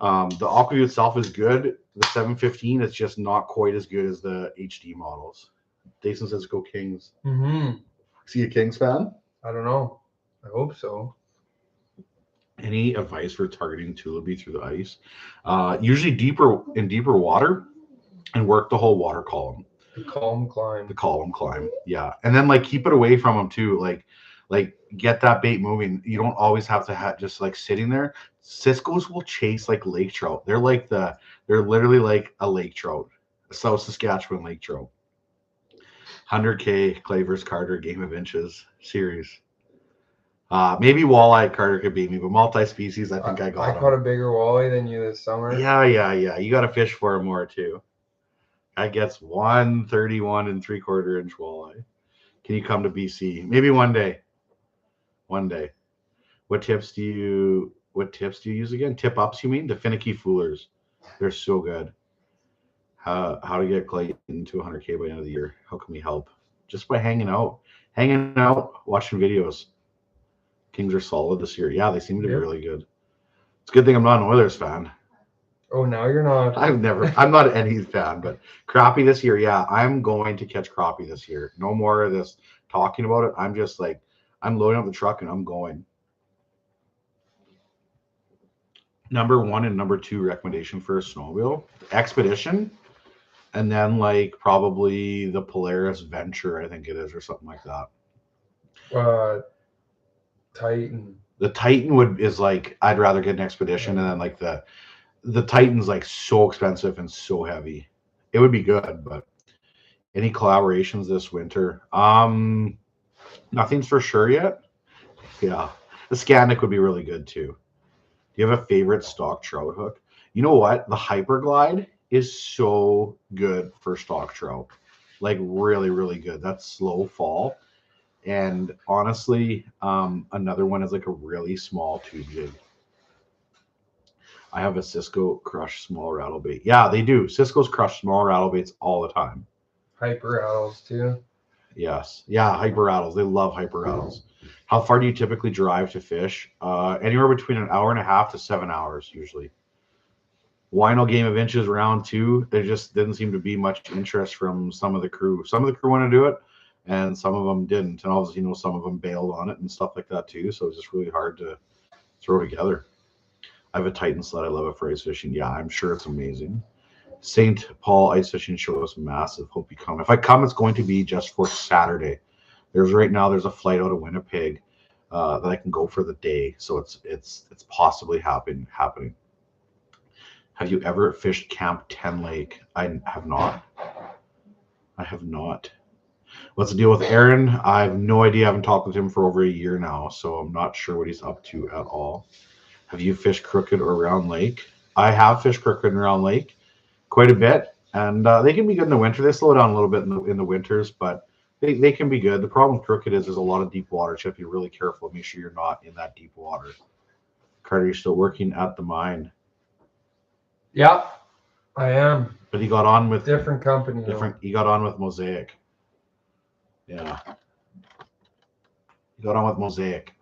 AquaView itself is good. The 715 is just not quite as good as the HD models. Jason says go Kings. Mm-hmm. Is he a Kings fan? I don't know. I hope so. Any advice for targeting tulipy through the ice? Usually deeper water, and work the whole water column. The column climb. The column climb, yeah. And then like keep it away from them too. Like get that bait moving. You don't always have to just like sitting there. Cisco's will chase like lake trout. They're literally like a lake trout, a South Saskatchewan lake trout. 100K Clay vs. Carter game of inches series. Maybe walleye Carter could beat me, but multi-species, I think I got him. I caught a bigger walleye than you this summer. Yeah. You got to fish for him more too. I gets 131 and 3/4 inch walleye. Can you come to BC? Maybe one day. One day. What tips do you use again? Tip ups, you mean? The finicky foolers. They're so good. How to get Clay into 100K by the end of the year? How can we help? Just by hanging out, watching videos. Kings are solid this year. Yeah, they seem to be really good. It's a good thing I'm not an Oilers fan. Oh, now you're not. I'm not any fan, but crappie this year. Yeah, I'm going to catch crappie this year. No more of this talking about it. I'm just like, I'm loading up the truck and I'm going. Number 1 and number 2 recommendation for a snowmobile Expedition, and then like probably the Polaris Venture, I think it is, or something like that. Titan. The Titan is like, I'd rather get an Expedition, and then like the Titan's like so expensive and so heavy. It would be good, but any collaborations this winter? Nothing's for sure yet. Yeah, the Scandic would be really good too. Do you have a favorite stock trout hook? You know what? The Hyperglide is so good for stock trout. Like really, really good. That's slow fall. And honestly, another one is like a really small tube jig. I have a Cisco crush small rattle bait. Yeah, they do. Cisco's crush small rattle baits all the time. Hyper rattles too. Yes. Yeah, hyper rattles. They love hyper rattles. How far do you typically drive to fish? Anywhere between an hour and a half to 7 hours usually. Wino game of inches round 2. There just didn't seem to be much interest from some of the crew. Some of the crew want to do it, and some of them didn't. And obviously, some of them bailed on it and stuff like that too. So it's just really hard to throw together. I have a Titan sled. I love it for ice fishing. Yeah, I'm sure it's amazing. St. Paul Ice Fishing Show is massive. Hope you come. If I come, it's going to be just for Saturday. Right now there's a flight out of Winnipeg that I can go for the day. So it's possibly happening. Have you ever fished Camp 10 Lake? I have not. What's the deal with Aaron? I have no idea. I haven't talked with him for over a year now, so I'm not sure what he's up to at all. Have you fished Crooked or Round Lake? I have fished Crooked and Round Lake quite a bit, and they can be good in the winter. They slow down a little bit in the winters, but they can be good. The problem with Crooked is there's a lot of deep water, so you have to be really careful. Make sure you're not in that deep water. Carter, you're still working at the mine. Yeah, I am. But he got on with different company. He got on with Mosaic. Yeah. He got on with Mosaic.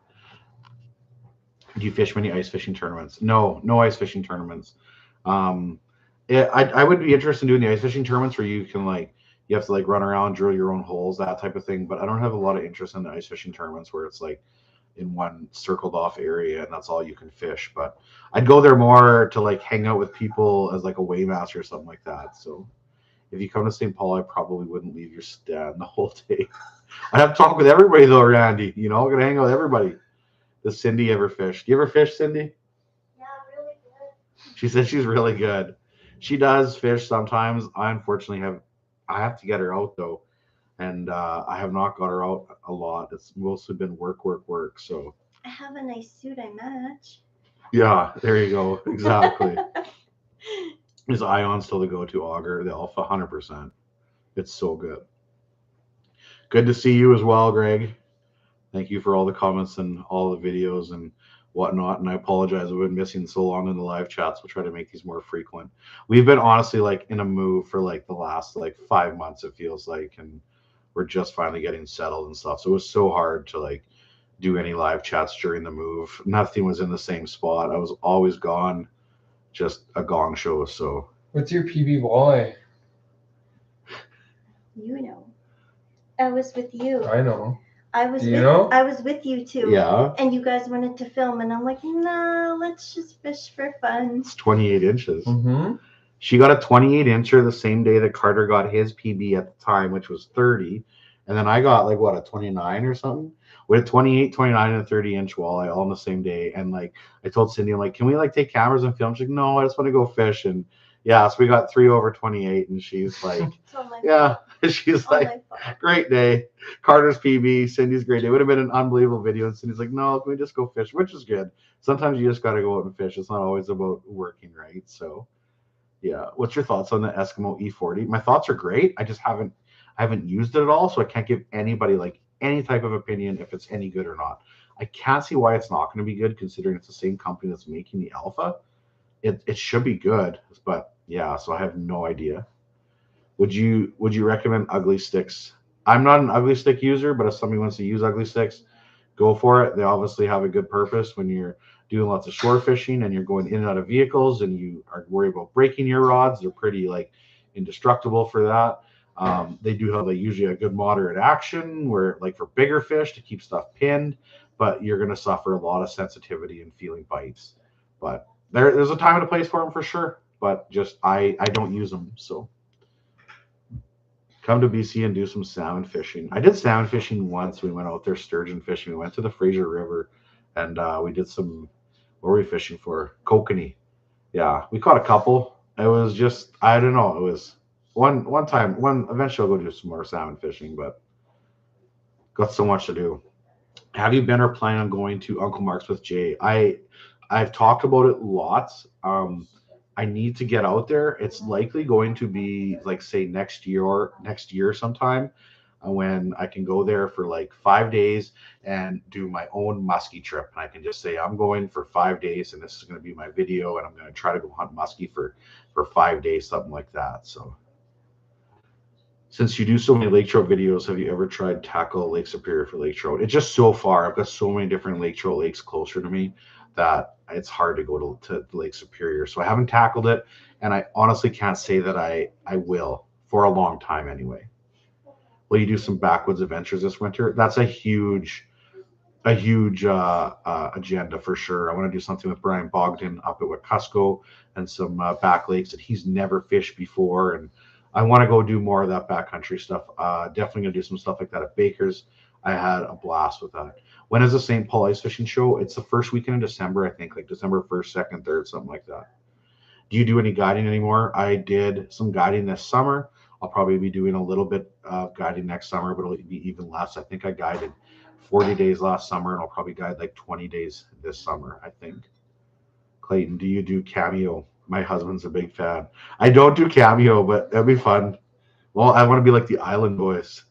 Do you fish many ice fishing tournaments? No ice fishing tournaments. I would be interested in doing the ice fishing tournaments where you can you have to run around, drill your own holes, that type of thing. But I don't have a lot of interest in the ice fishing tournaments where it's in one circled off area, and that's all you can fish. But I'd go there more to like hang out with people as like a weighmaster or something like that. So if you come to St. Paul, I probably wouldn't leave your stand the whole day. I'd have to talk with everybody though, Randy. You know, I'm gonna hang out with everybody. Does Cindy ever fish? Do you ever fish, Cindy? Yeah, really good. She said she's really good. She does fish sometimes. I have to get her out though, and I have not got her out a lot. It's mostly been work, work, work. So I have a nice suit I match. yeah, there you go. Exactly. Is Ion still the go-to auger? The Alpha, 100%. It's so good. Good to see you as well, Greg. Thank you for all the comments and all the videos and whatnot. And I apologize. We've been missing so long in the live chats. We'll try to make these more frequent. We've been honestly like in a move for like the last like 5 months, it feels like, and we're just finally getting settled and stuff. So it was so hard to like do any live chats during the move. Nothing was in the same spot. I was always gone, just a gong show. So What's your PB walleye? You know. I was with you. I know. I was Do you know? I was with you too. yeah, And you guys wanted to film, and I'm like, no, let's just fish for fun. it's 28 inches. Mm-hmm. She got a 28 incher the same day that Carter got his PB at the time, which was 30. And then I got like what, a 29 or something? With a 28, 29, and a 30-inch walleye all on the same day. And like I told Cindy, I'm like, can we like take cameras and film? She's like, no, I just want to go fish. And yeah, so we got 3 over 28, and she's like, It's all my yeah. fault. She's All like, my fault. great day. Carter's PB, Cindy's great day. It would have been an unbelievable video. And Cindy's like, no, can we just go fish? Which is good. Sometimes you just got to go out and fish. It's not always about working, right? So yeah. What's your thoughts on the Eskimo E40? My thoughts are great. I haven't used it at all, so I can't give anybody like any type of opinion if it's any good or not. I can't see why it's not going to be good considering it's the same company that's making the Alpha. It should be good, but yeah, so I have no idea. Would you recommend ugly sticks? I'm not an ugly stick user, but if somebody wants to use ugly sticks, go for it. They obviously have a good purpose when you're doing lots of shore fishing and you're going in and out of vehicles and you are worried about breaking your rods. They're pretty like indestructible for that. They do have usually a good moderate action where like for bigger fish to keep stuff pinned, but you're going to suffer a lot of sensitivity and feeling bites. But there's a time and a place for them for sure. But just I don't use them. So come to BC and do some salmon fishing. I did salmon fishing once. We went out there sturgeon fishing. We went to the Fraser River and we did some, what were we fishing for? Kokanee. Yeah, we caught a couple. It was just, I don't know. It was one time, eventually I'll go do some more salmon fishing, but got so much to do. Have you been or plan on going to Uncle Mark's with Jay? I've talked about it lots. I need to get out there. It's likely going to be like say next year sometime when I can go there for like 5 days and do my own muskie trip. And I can just say I'm going for 5 days and this is going to be my video and I'm going to try to go hunt muskie for 5 days, something like that. So since you do so many lake trout videos, have you ever tried tackle Lake Superior for lake trout? It's just so far. I've got so many different lake trout lakes closer to me that it's hard to go to Lake Superior. So I haven't tackled it, and I honestly can't say that I will for a long time anyway. Will you do some backwoods adventures this winter? That's a huge agenda for sure. I want to do something with Brian Bogdan up at Wekusko and some back lakes that he's never fished before, and I want to go do more of that backcountry stuff. Definitely gonna do some stuff like that at Baker's. I had a blast with that. When is the St. Paul Ice Fishing Show? It's the first weekend in December, I think, like December 1st, 2nd, 3rd, something like that. Do you do any guiding anymore? I did some guiding this summer. I'll probably be doing a little bit of guiding next summer, but it'll be even less. I think I guided 40 days last summer, and I'll probably guide like 20 days this summer, I think. Clayton, do you do Cameo? My husband's a big fan. I don't do Cameo, but that'd be fun. Well, I want to be like the Island Boys.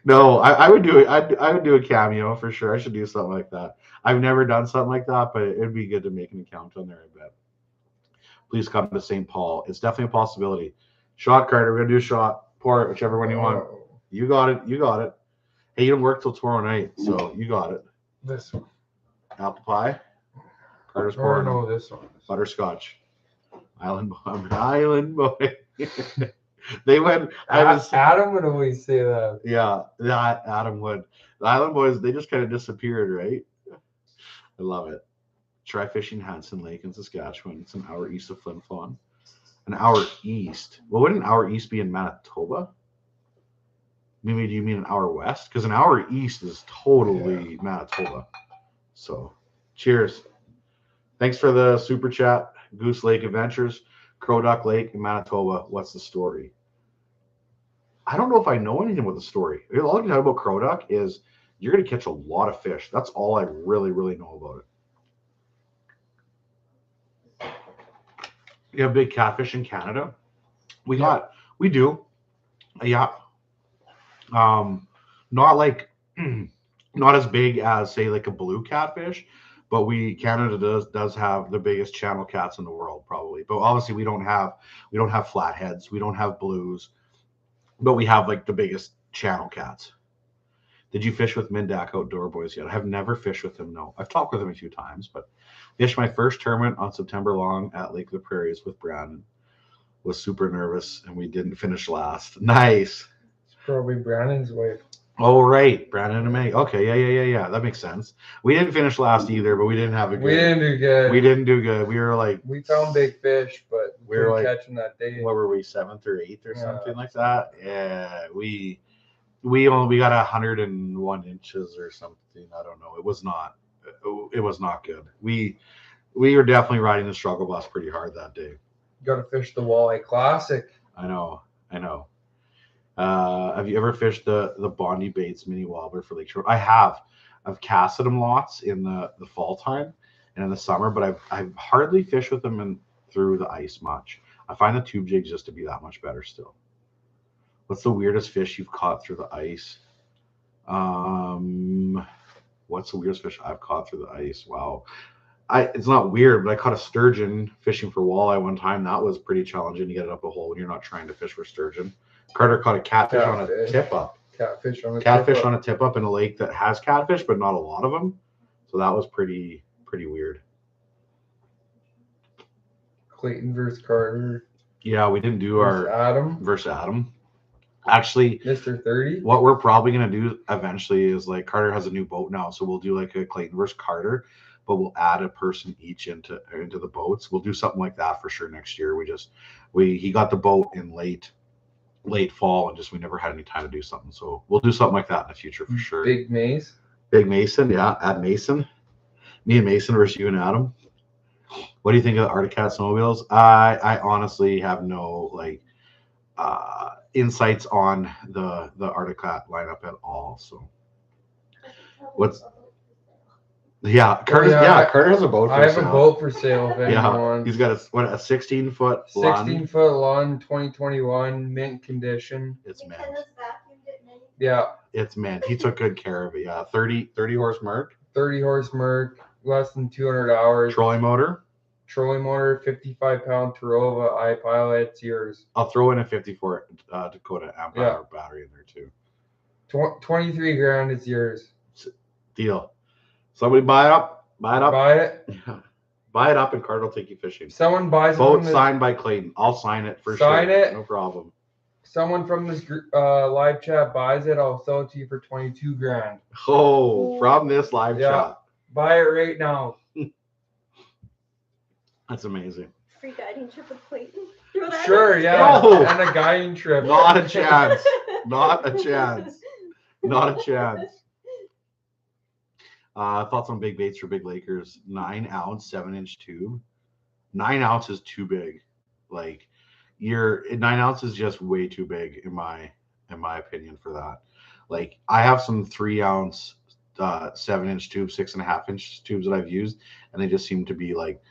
No, I would do it. I would do a Cameo for sure. I should do something like that. I've never done something like that, but it'd be good to make an account on there, I bet. Please come to St. Paul. It's definitely a possibility. Shot, Carter. We're gonna do a shot. Pour it, whichever one you want. You got it. You got it. Hey, you don't work till tomorrow night, so you got it. This one. Apple pie. Carter's Or pouring. no, this one. Butterscotch. Island boy. Island boy. They went. Adam would always say that. Yeah, that Adam would. The Island Boys, they just kind of disappeared, right? I love it. Try fishing Hanson Lake in Saskatchewan. It's an hour east of Flin Flon. An hour east. Well, wouldn't an hour east be in Manitoba? Maybe do you mean an hour west? Because an hour east is totally Manitoba. So, cheers. Thanks for the super chat. Goose Lake Adventures, Crow Duck Lake in Manitoba. What's the story? I don't know if I know anything about the story. All I can know about Crow Duck is you're going to catch a lot of fish. That's all I really, really know about it. You have big catfish in Canada? We do. Yeah. Not like, not as big as say like a blue catfish, but Canada does have the biggest channel cats in the world probably. But obviously we don't have flatheads, we don't have blues, but we have like the biggest channel cats. Did you fish with Mindak Outdoor Boys yet? I have never fished with him. No, I've talked with him a few times, but fished my first tournament on September long at Lake of the Prairies with Brandon. Was super nervous and we didn't finish last. Nice. It's probably Brandon's wife. Oh, right. Brandon and Meg. Okay. Yeah. That makes sense. We didn't finish last either, but we didn't have a good. We didn't do good. We didn't do good. We were like. We found big fish, but we were like catching that day. What were we, 7th or 8th or something like that? Yeah. We got 101 inches or something. I don't know. It was not good. We were definitely riding the struggle bus pretty hard that day. Got to fish the Walleye Classic. I know. Have you ever fished the Bondi Baits mini wobbler for Lake Shore? I have. I've casted them lots in the fall time and in the summer, but I've hardly fished with them through the ice much. I find the tube jigs just to be that much better still. What's the weirdest fish you've caught through the ice? What's the weirdest fish I've caught through the ice? Wow. It's not weird, but I caught a sturgeon fishing for walleye one time. That was pretty challenging to get it up a hole when you're not trying to fish for sturgeon. Carter caught a catfish on a tip up. Catfish on a tip up in a lake that has catfish, but not a lot of them. So that was pretty weird. Clayton versus Carter. Yeah, we didn't do our versus Adam. Actually, Mr. 30. What we're probably gonna do eventually is like Carter has a new boat now, so we'll do like a Clayton versus Carter, but we'll add a person each into the boats. We'll do something like that for sure next year. He got the boat in late fall and just we never had any time to do something. So we'll do something like that in the future for sure. Big Mason, yeah. Add Mason. Me and Mason versus you and Adam. What do you think of the Arctic Cat snowmobiles? I honestly have no insights on the Arctic Cat lineup at all. So Carter has a boat for sale. I have a boat for sale if anyone. He's got a 16-foot 16-foot lawn, 2021, mint condition. It's mint. Yeah. It's mint. He took good care of it. Yeah. 30 horse Merc. 30 horse Merc, less than 200 hours. Trolling motor, 55-pound Tarova iPilot. It's yours. I'll throw in a 54 Dakota amp hour battery in there too. 23 grand is yours. Deal. Somebody buy it up. Buy it. Yeah. Buy it up and Carter will take you fishing. Someone buys it. Boat signed by Clayton. I'll sign it for sure. Sign it. No problem. Someone from this live chat buys it. I'll sell it to you for 22 grand. Oh, from this live chat. Buy it right now. That's amazing. Free guiding trip with Clayton. Sure, yeah. No. And a guiding trip. Not a chance. Not a chance. Not a chance. Thoughts on big baits for big Lakers? 9-ounce, 7-inch tube. 9 ounce is too big. Like 9 ounce is just way too big in my opinion for that. Like I have some 3-ounce, 7-inch tubes, 6.5-inch tubes that I've used, and they just seem to be like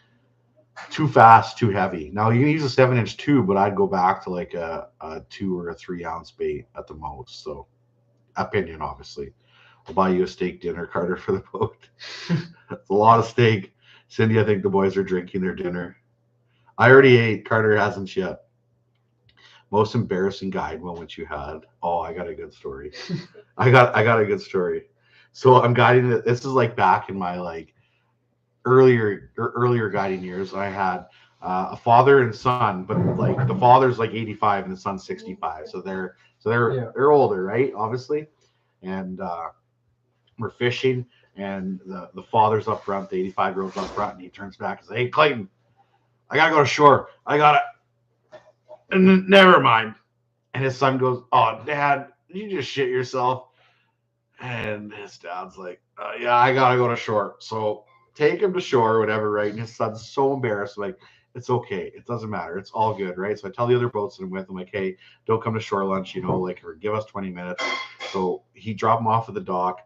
too fast, too heavy. Now you can use a 7-inch tube, but I'd go back to like a 2 or a 3-ounce bait at the most. So opinion, obviously. I'll buy you a steak dinner, Carter, for the boat. That's a lot of steak. Cindy, I think the boys are drinking their dinner. I already ate. Carter hasn't yet. Most embarrassing guide moment you had? Oh, I got a good story. I got a good story. So I'm guiding it. This is like back in my like earlier guiding years. I had a father and son, but like the father's like 85 and the son's 65, so they're older, right? Obviously, and we're fishing, and the father's up front, the 85-year-old's up front, and he turns back and says, "Hey, Clayton, I gotta go to shore. I gotta." And never mind. And his son goes, "Oh, Dad, you just shit yourself." And his dad's like, "Yeah, I gotta go to shore." So take him to shore or whatever, right? And his son's so embarrassed, like, "It's okay. It doesn't matter. It's all good, right?" So I tell the other boats that I'm with, I'm like, "Hey, don't come to shore lunch, like, or give us 20 minutes." So he dropped him off at the dock.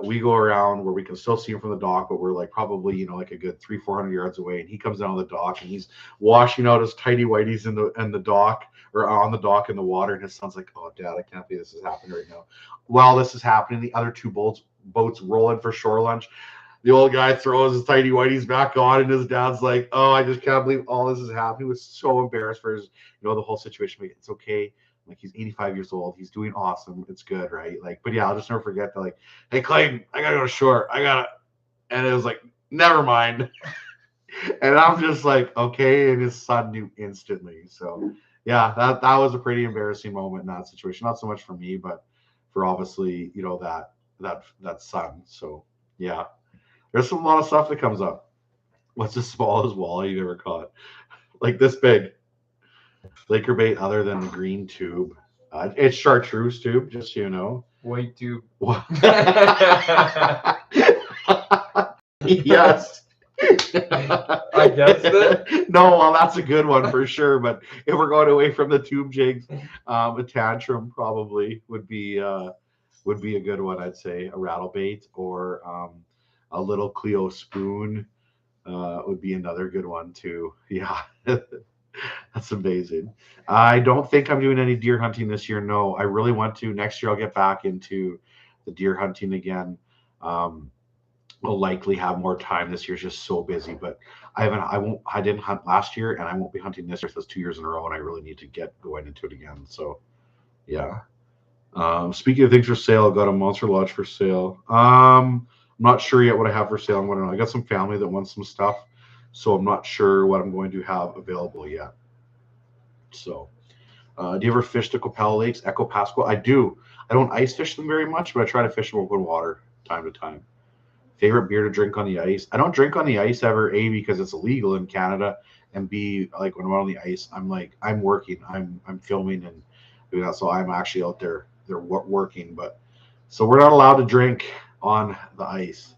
We go around where we can still see him from the dock, but we're like probably, like a good 300-400 yards away. And he comes down the dock and he's washing out his tidy whities in the dock, or on the dock in the water. And his son's like, "Oh, Dad, I can't believe this is happening right now." While this is happening, the other two boats rolling for shore lunch. The old guy throws his tidy whities back on, and his dad's like, "Oh, I just can't believe all this is happening." He was so embarrassed for his, the whole situation. Like, it's okay. Like, he's 85 years old. He's doing awesome. It's good, right? Like, but yeah, I'll just never forget that. Like, "Hey, Clayton, I gotta go to shore. And it was like, never mind. And I'm just like, okay. And his son knew instantly. So yeah, that was a pretty embarrassing moment in that situation. Not so much for me, but for obviously, that son. So yeah, there's a lot of stuff that comes up. What's the smallest walleye you've ever caught? Like this big. Laker bait other than the green tube. It's chartreuse tube, just so you know. White tube. Yes. I guessed it. No, well, that's a good one for sure. But if we're going away from the tube jigs, a tantrum probably would be a good one. I'd say a rattle bait, or a little Clio spoon would be another good one too. Yeah. That's amazing. I don't think I'm doing any deer hunting this year. No, I really want to. Next year, I'll get back into the deer hunting again. Um, I'll likely have more time. This year's just so busy, but I didn't hunt last year, and I won't be hunting this year. So that's 2 years in a row, and I really need to get going into it again. So yeah. Speaking of things for sale, I got a Monster Lodge for sale. I'm not sure yet what I have for sale. I got some family that wants some stuff, so I'm not sure what I'm going to have available yet. So, do you ever fish the Copel Lakes, Echo Pasco? I do. I don't ice fish them very much, but I try to fish them open water time to time. Favorite beer to drink on the ice? I don't drink on the ice ever. A, because it's illegal in Canada, and B, like when I'm on the ice, I'm working, I'm filming and doing that, so I'm actually out there they're working. But so we're not allowed to drink on the ice.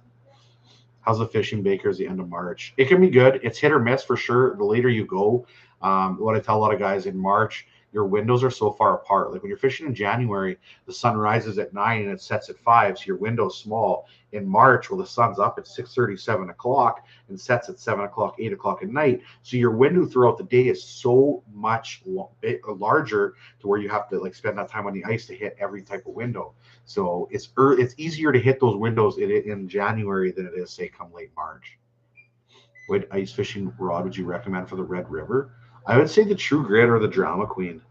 How's the fishing, Baker's the end of March? It can be good. It's hit or miss for sure. The later you go, what I tell a lot of guys in March, your windows are so far apart. Like when you're fishing in January, the sun rises at 9 and it sets at 5, so your window's small. In March, well, the sun's up at 6:30, 7 o'clock, and sets at 7 o'clock, 8 o'clock at night. So your window throughout the day is so much larger to where you have to like spend that time on the ice to hit every type of window. So it's easier to hit those windows in January than it is, say, come late March. What ice fishing rod would you recommend for the Red River? I would say the True Grit or the Drama Queen.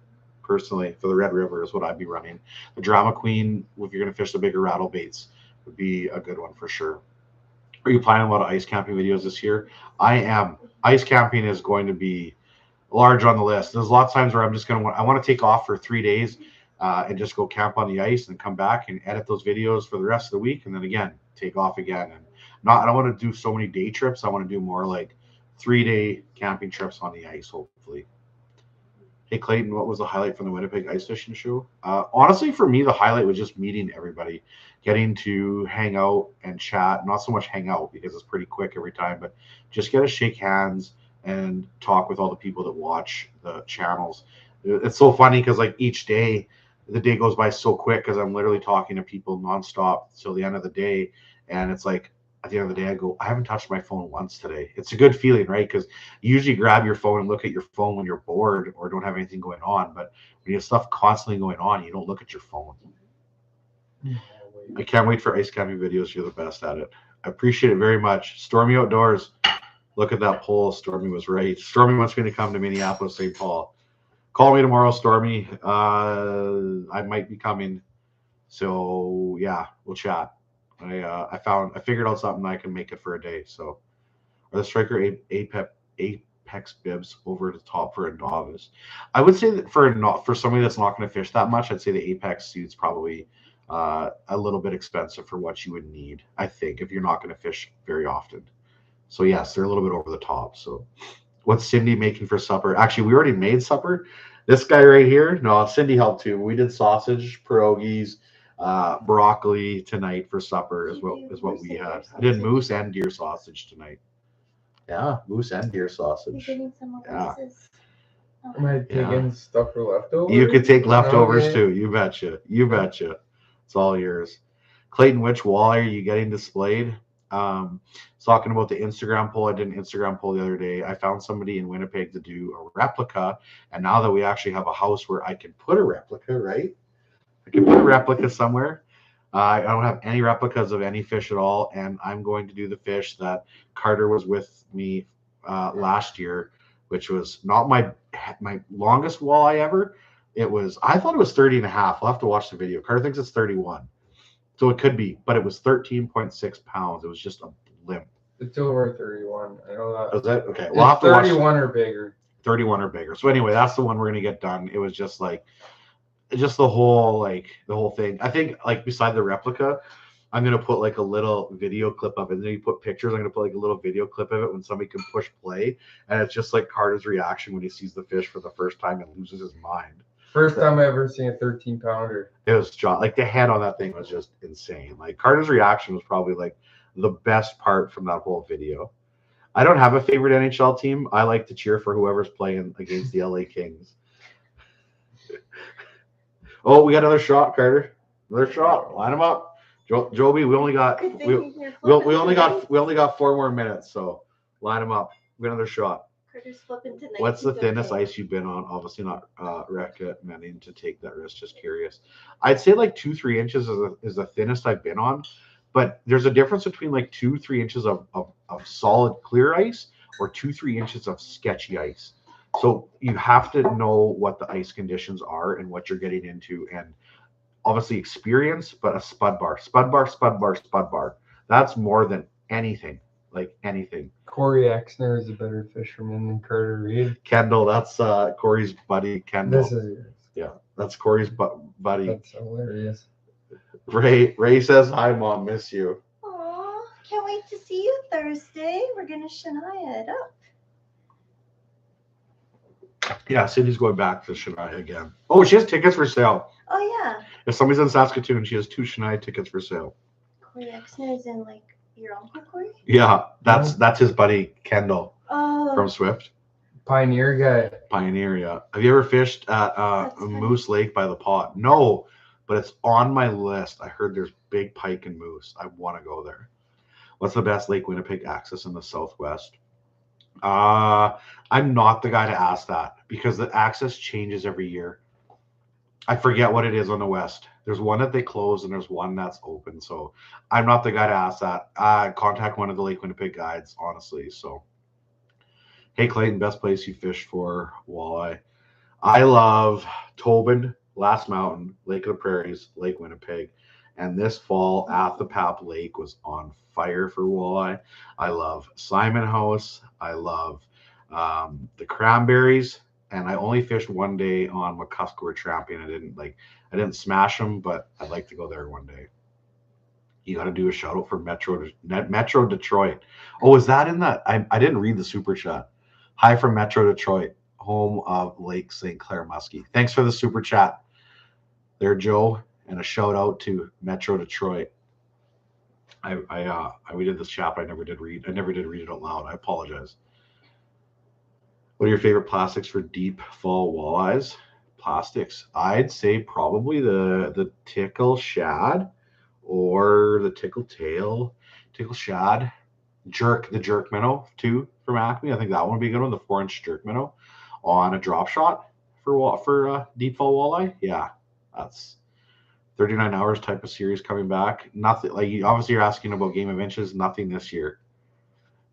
Personally, for the Red River is what I'd be running. The Drama Queen, if you're going to fish the bigger rattle baits, would be a good one for sure. Are you planning a lot of ice camping videos this year? I am. Ice camping is going to be large on the list. There's a lot of times where I want to take off for 3 days and just go camp on the ice and come back and edit those videos for the rest of the week, and then again take off again. And I don't want to do so many day trips. I want to do more like 3-day camping trips on the ice, hopefully. Hey Clayton, what was the highlight from the Winnipeg ice fishing show? Honestly, for me, the highlight was just meeting everybody, getting to hang out and chat. Not so much hang out because it's pretty quick every time, but just get to shake hands and talk with all the people that watch the channels. It's so funny because like each day, the day goes by so quick because I'm literally talking to people nonstop till the end of the day, and it's like at the end of the day, I go, I haven't touched my phone once today. It's a good feeling, right? Because you usually grab your phone and look at your phone when you're bored or don't have anything going on. But when you have stuff constantly going on, you don't look at your phone. I can't wait for ice camping videos. You're the best at it. I appreciate it very much. Stormy Outdoors. Look at that poll. Stormy was right. Stormy wants me to come to Minneapolis, St. Paul. Call me tomorrow, Stormy. I might be coming. So yeah, we'll chat. I figured out something I can make it for a day. So, are the Striker Apex bibs over the top for a novice. I would say that for somebody that's not going to fish that much, I'd say the Apex suit's probably a little bit expensive for what you would need, I think, if you're not going to fish very often. So yes, they're a little bit over the top. So what's Cindy making for supper? Actually, we already made supper. This guy right here, no, Cindy helped too. We did sausage, pierogies, broccoli tonight for supper is what we had. I did moose and deer sausage tonight. Yeah, moose and deer You're sausage. getting some of Yeah. Lisa's. Am I taking stuff for leftovers? You could take leftovers Okay. too. You betcha. You betcha. It's all yours. Clayton, which walleye are you getting displayed? Talking about the Instagram poll. I did an Instagram poll the other day. I found somebody in Winnipeg to do a replica, and now that we actually have a house where I can put a replica, right? I can put a replica somewhere. I don't have any replicas of any fish at all, and I'm going to do the fish that Carter was with me last year, which was not my longest walleye ever. I thought it was 30 and a half. I'll have to watch the video. Carter thinks it's 31. So it could be, but it was 13.6 pounds. It was just a limp. It's over 31. I know that. Was that okay? It's We'll have to watch 31 or bigger. 31 or bigger. So anyway, that's the one we're gonna get done. It was just like just the whole thing. I think like beside the replica, I'm gonna put like a little video clip of it. And then you put pictures. I'm gonna put like a little video clip of it when somebody can push play, and it's just like Carter's reaction when he sees the fish for the first time and loses his mind. First time I ever seen a 13-pounder. It was like the head on that thing was just insane. Like Carter's reaction was probably like the best part from that whole video. I don't have a favorite NHL team. I like to cheer for whoever's playing against the LA Kings. Oh, we got another shot, Carter. Another shot. Line them up. Joby, we only got we only got 4 more minutes, so line them up. We got another shot. Carter's flipping tonight. What's the He's thinnest okay. ice you've been on? Obviously not recommending to take that risk. Just curious. I'd say like 2-3 inches is the thinnest I've been on, but there's a difference between like 2-3 inches of solid clear ice or 2-3 inches of sketchy ice. So you have to know what the ice conditions are and what you're getting into, and obviously experience, but a spud bar. That's more than anything. Like anything. Corey Exner is a better fisherman than Carter Reed. Kendall, that's Corey's buddy. Kendall. This is yours. Yeah, that's Corey's buddy. That's hilarious. Ray says hi, Mom. Miss you. Aw, can't wait to see you Thursday. We're gonna Shania it up. Yeah, Cindy's going back to Shania again. Oh, she has tickets for sale. Oh yeah. If somebody's in Saskatoon, she has 2 Shania tickets for sale. Corey Exner is in like your uncle Corey? Yeah, that's his buddy Kendall from Swift. Pioneer guy. Pioneer, yeah. Have you ever fished at Moose Lake by the Pot? No, but it's on my list. I heard there's big pike and moose. I want to go there. What's the best Lake Winnipeg access in the Southwest? I'm not the guy to ask that because the access changes every year. I forget what it is on the west. There's one that they close and there's one that's open. So I'm not the guy to ask that. Contact one of the Lake Winnipeg guides, honestly. So, hey, Clayton, best place you fished for walleye? I love Tobin, Last Mountain, Lake of the Prairies, Lake Winnipeg. And this fall at the Pap Lake was on fire for walleye. I love Simon House. I love the Cranberries. And I only fished one day on Wekusko Champion. I didn't smash them, but I'd like to go there one day. You got to do a shout out for Metro Detroit. Oh, is that in that? I didn't read the super chat. Hi from Metro Detroit, home of Lake St. Clair Muskie. Thanks for the super chat there, Joe, and a shout out to Metro Detroit. We did this chat, but I never did read it out loud. I apologize. What are your favorite plastics for deep fall walleyes? Plastics. I'd say probably the tickle shad or the tickle shad. The jerk minnow too from Acme. I think that one would be a good one. The 4-inch jerk minnow on a drop shot for deep fall walleye. Yeah, that's 39 hours type of series coming back. Nothing like obviously you're asking about Game of Inches. Nothing this year.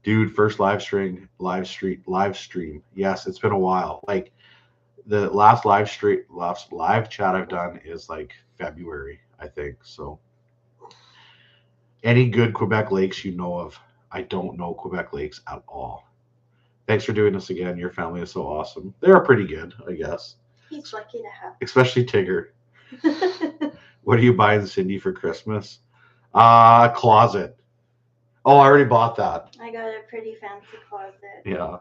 Dude, first live stream. Yes, it's been a while. Like the last live chat I've done is like February, I think. So any good Quebec lakes you know of? I don't know Quebec lakes at all. Thanks for doing this again. Your family is so awesome. They're pretty good, I guess. He's lucky to have. Especially Tigger. What are you buying Cindy for Christmas? Closet. Oh, I already bought that. I got a pretty fancy closet. Yeah.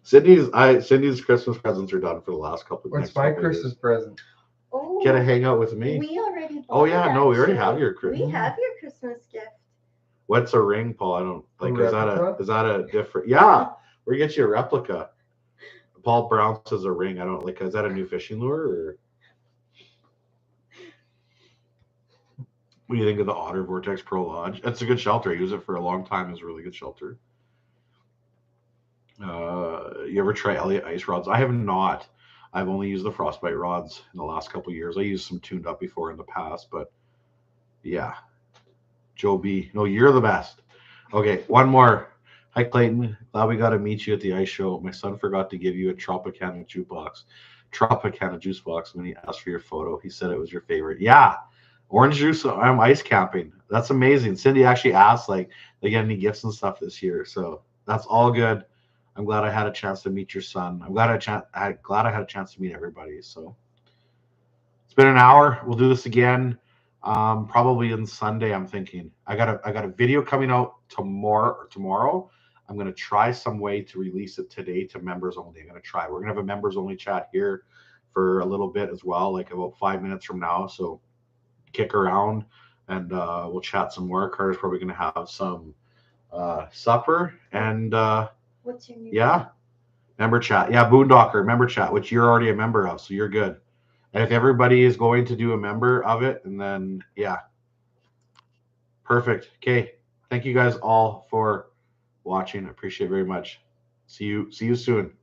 Cindy's Christmas presents are done for the last couple. What's next my couple Christmas years. present? Oh, Get to hang out with me. we already bought Oh, yeah, it, no, we already actually. have your Christmas. We have your Christmas gift. What's a ring, Paul? I don't A like. replica? Is that a different? Yeah, we get you a replica. Paul Brown says a ring. I don't like. Is that a new fishing lure? Or what do you think of the Otter Vortex Pro Lodge? It's a good shelter. I use it for a long time. It's a really good shelter. You ever try Elliott ice rods? I have not. I've only used the Frostbite rods in the last couple of years. I used some tuned up before in the past, but yeah. Joe B. No, you're the best. Okay, one more. Hi, Clayton. Glad we got to meet you at the ice show. My son forgot to give you a Tropicana juice box when he asked for your photo. He said it was your favorite. Yeah, orange juice. I'm ice camping. That's amazing. Cindy actually asked like they get any gifts and stuff this year, so that's all good. I'm glad I had a chance to meet your son. I'm glad I had a chance to meet everybody. So it's been an hour. We'll do this again. Probably on Sunday. I'm thinking I got a video coming out tomorrow. I'm gonna try some way to release it today to members only. I'm gonna try. We're gonna have a members only chat here for a little bit as well, like about 5 minutes from now. So kick around and we'll chat some more. Carter's probably gonna have some supper and What's your new? yeah, member chat. Yeah, Boondocker member chat, which you're already a member of, so you're good. And if everybody is going to do a member of it, and then yeah, perfect. Okay, thank you guys all for watching. I appreciate it very much. See you soon.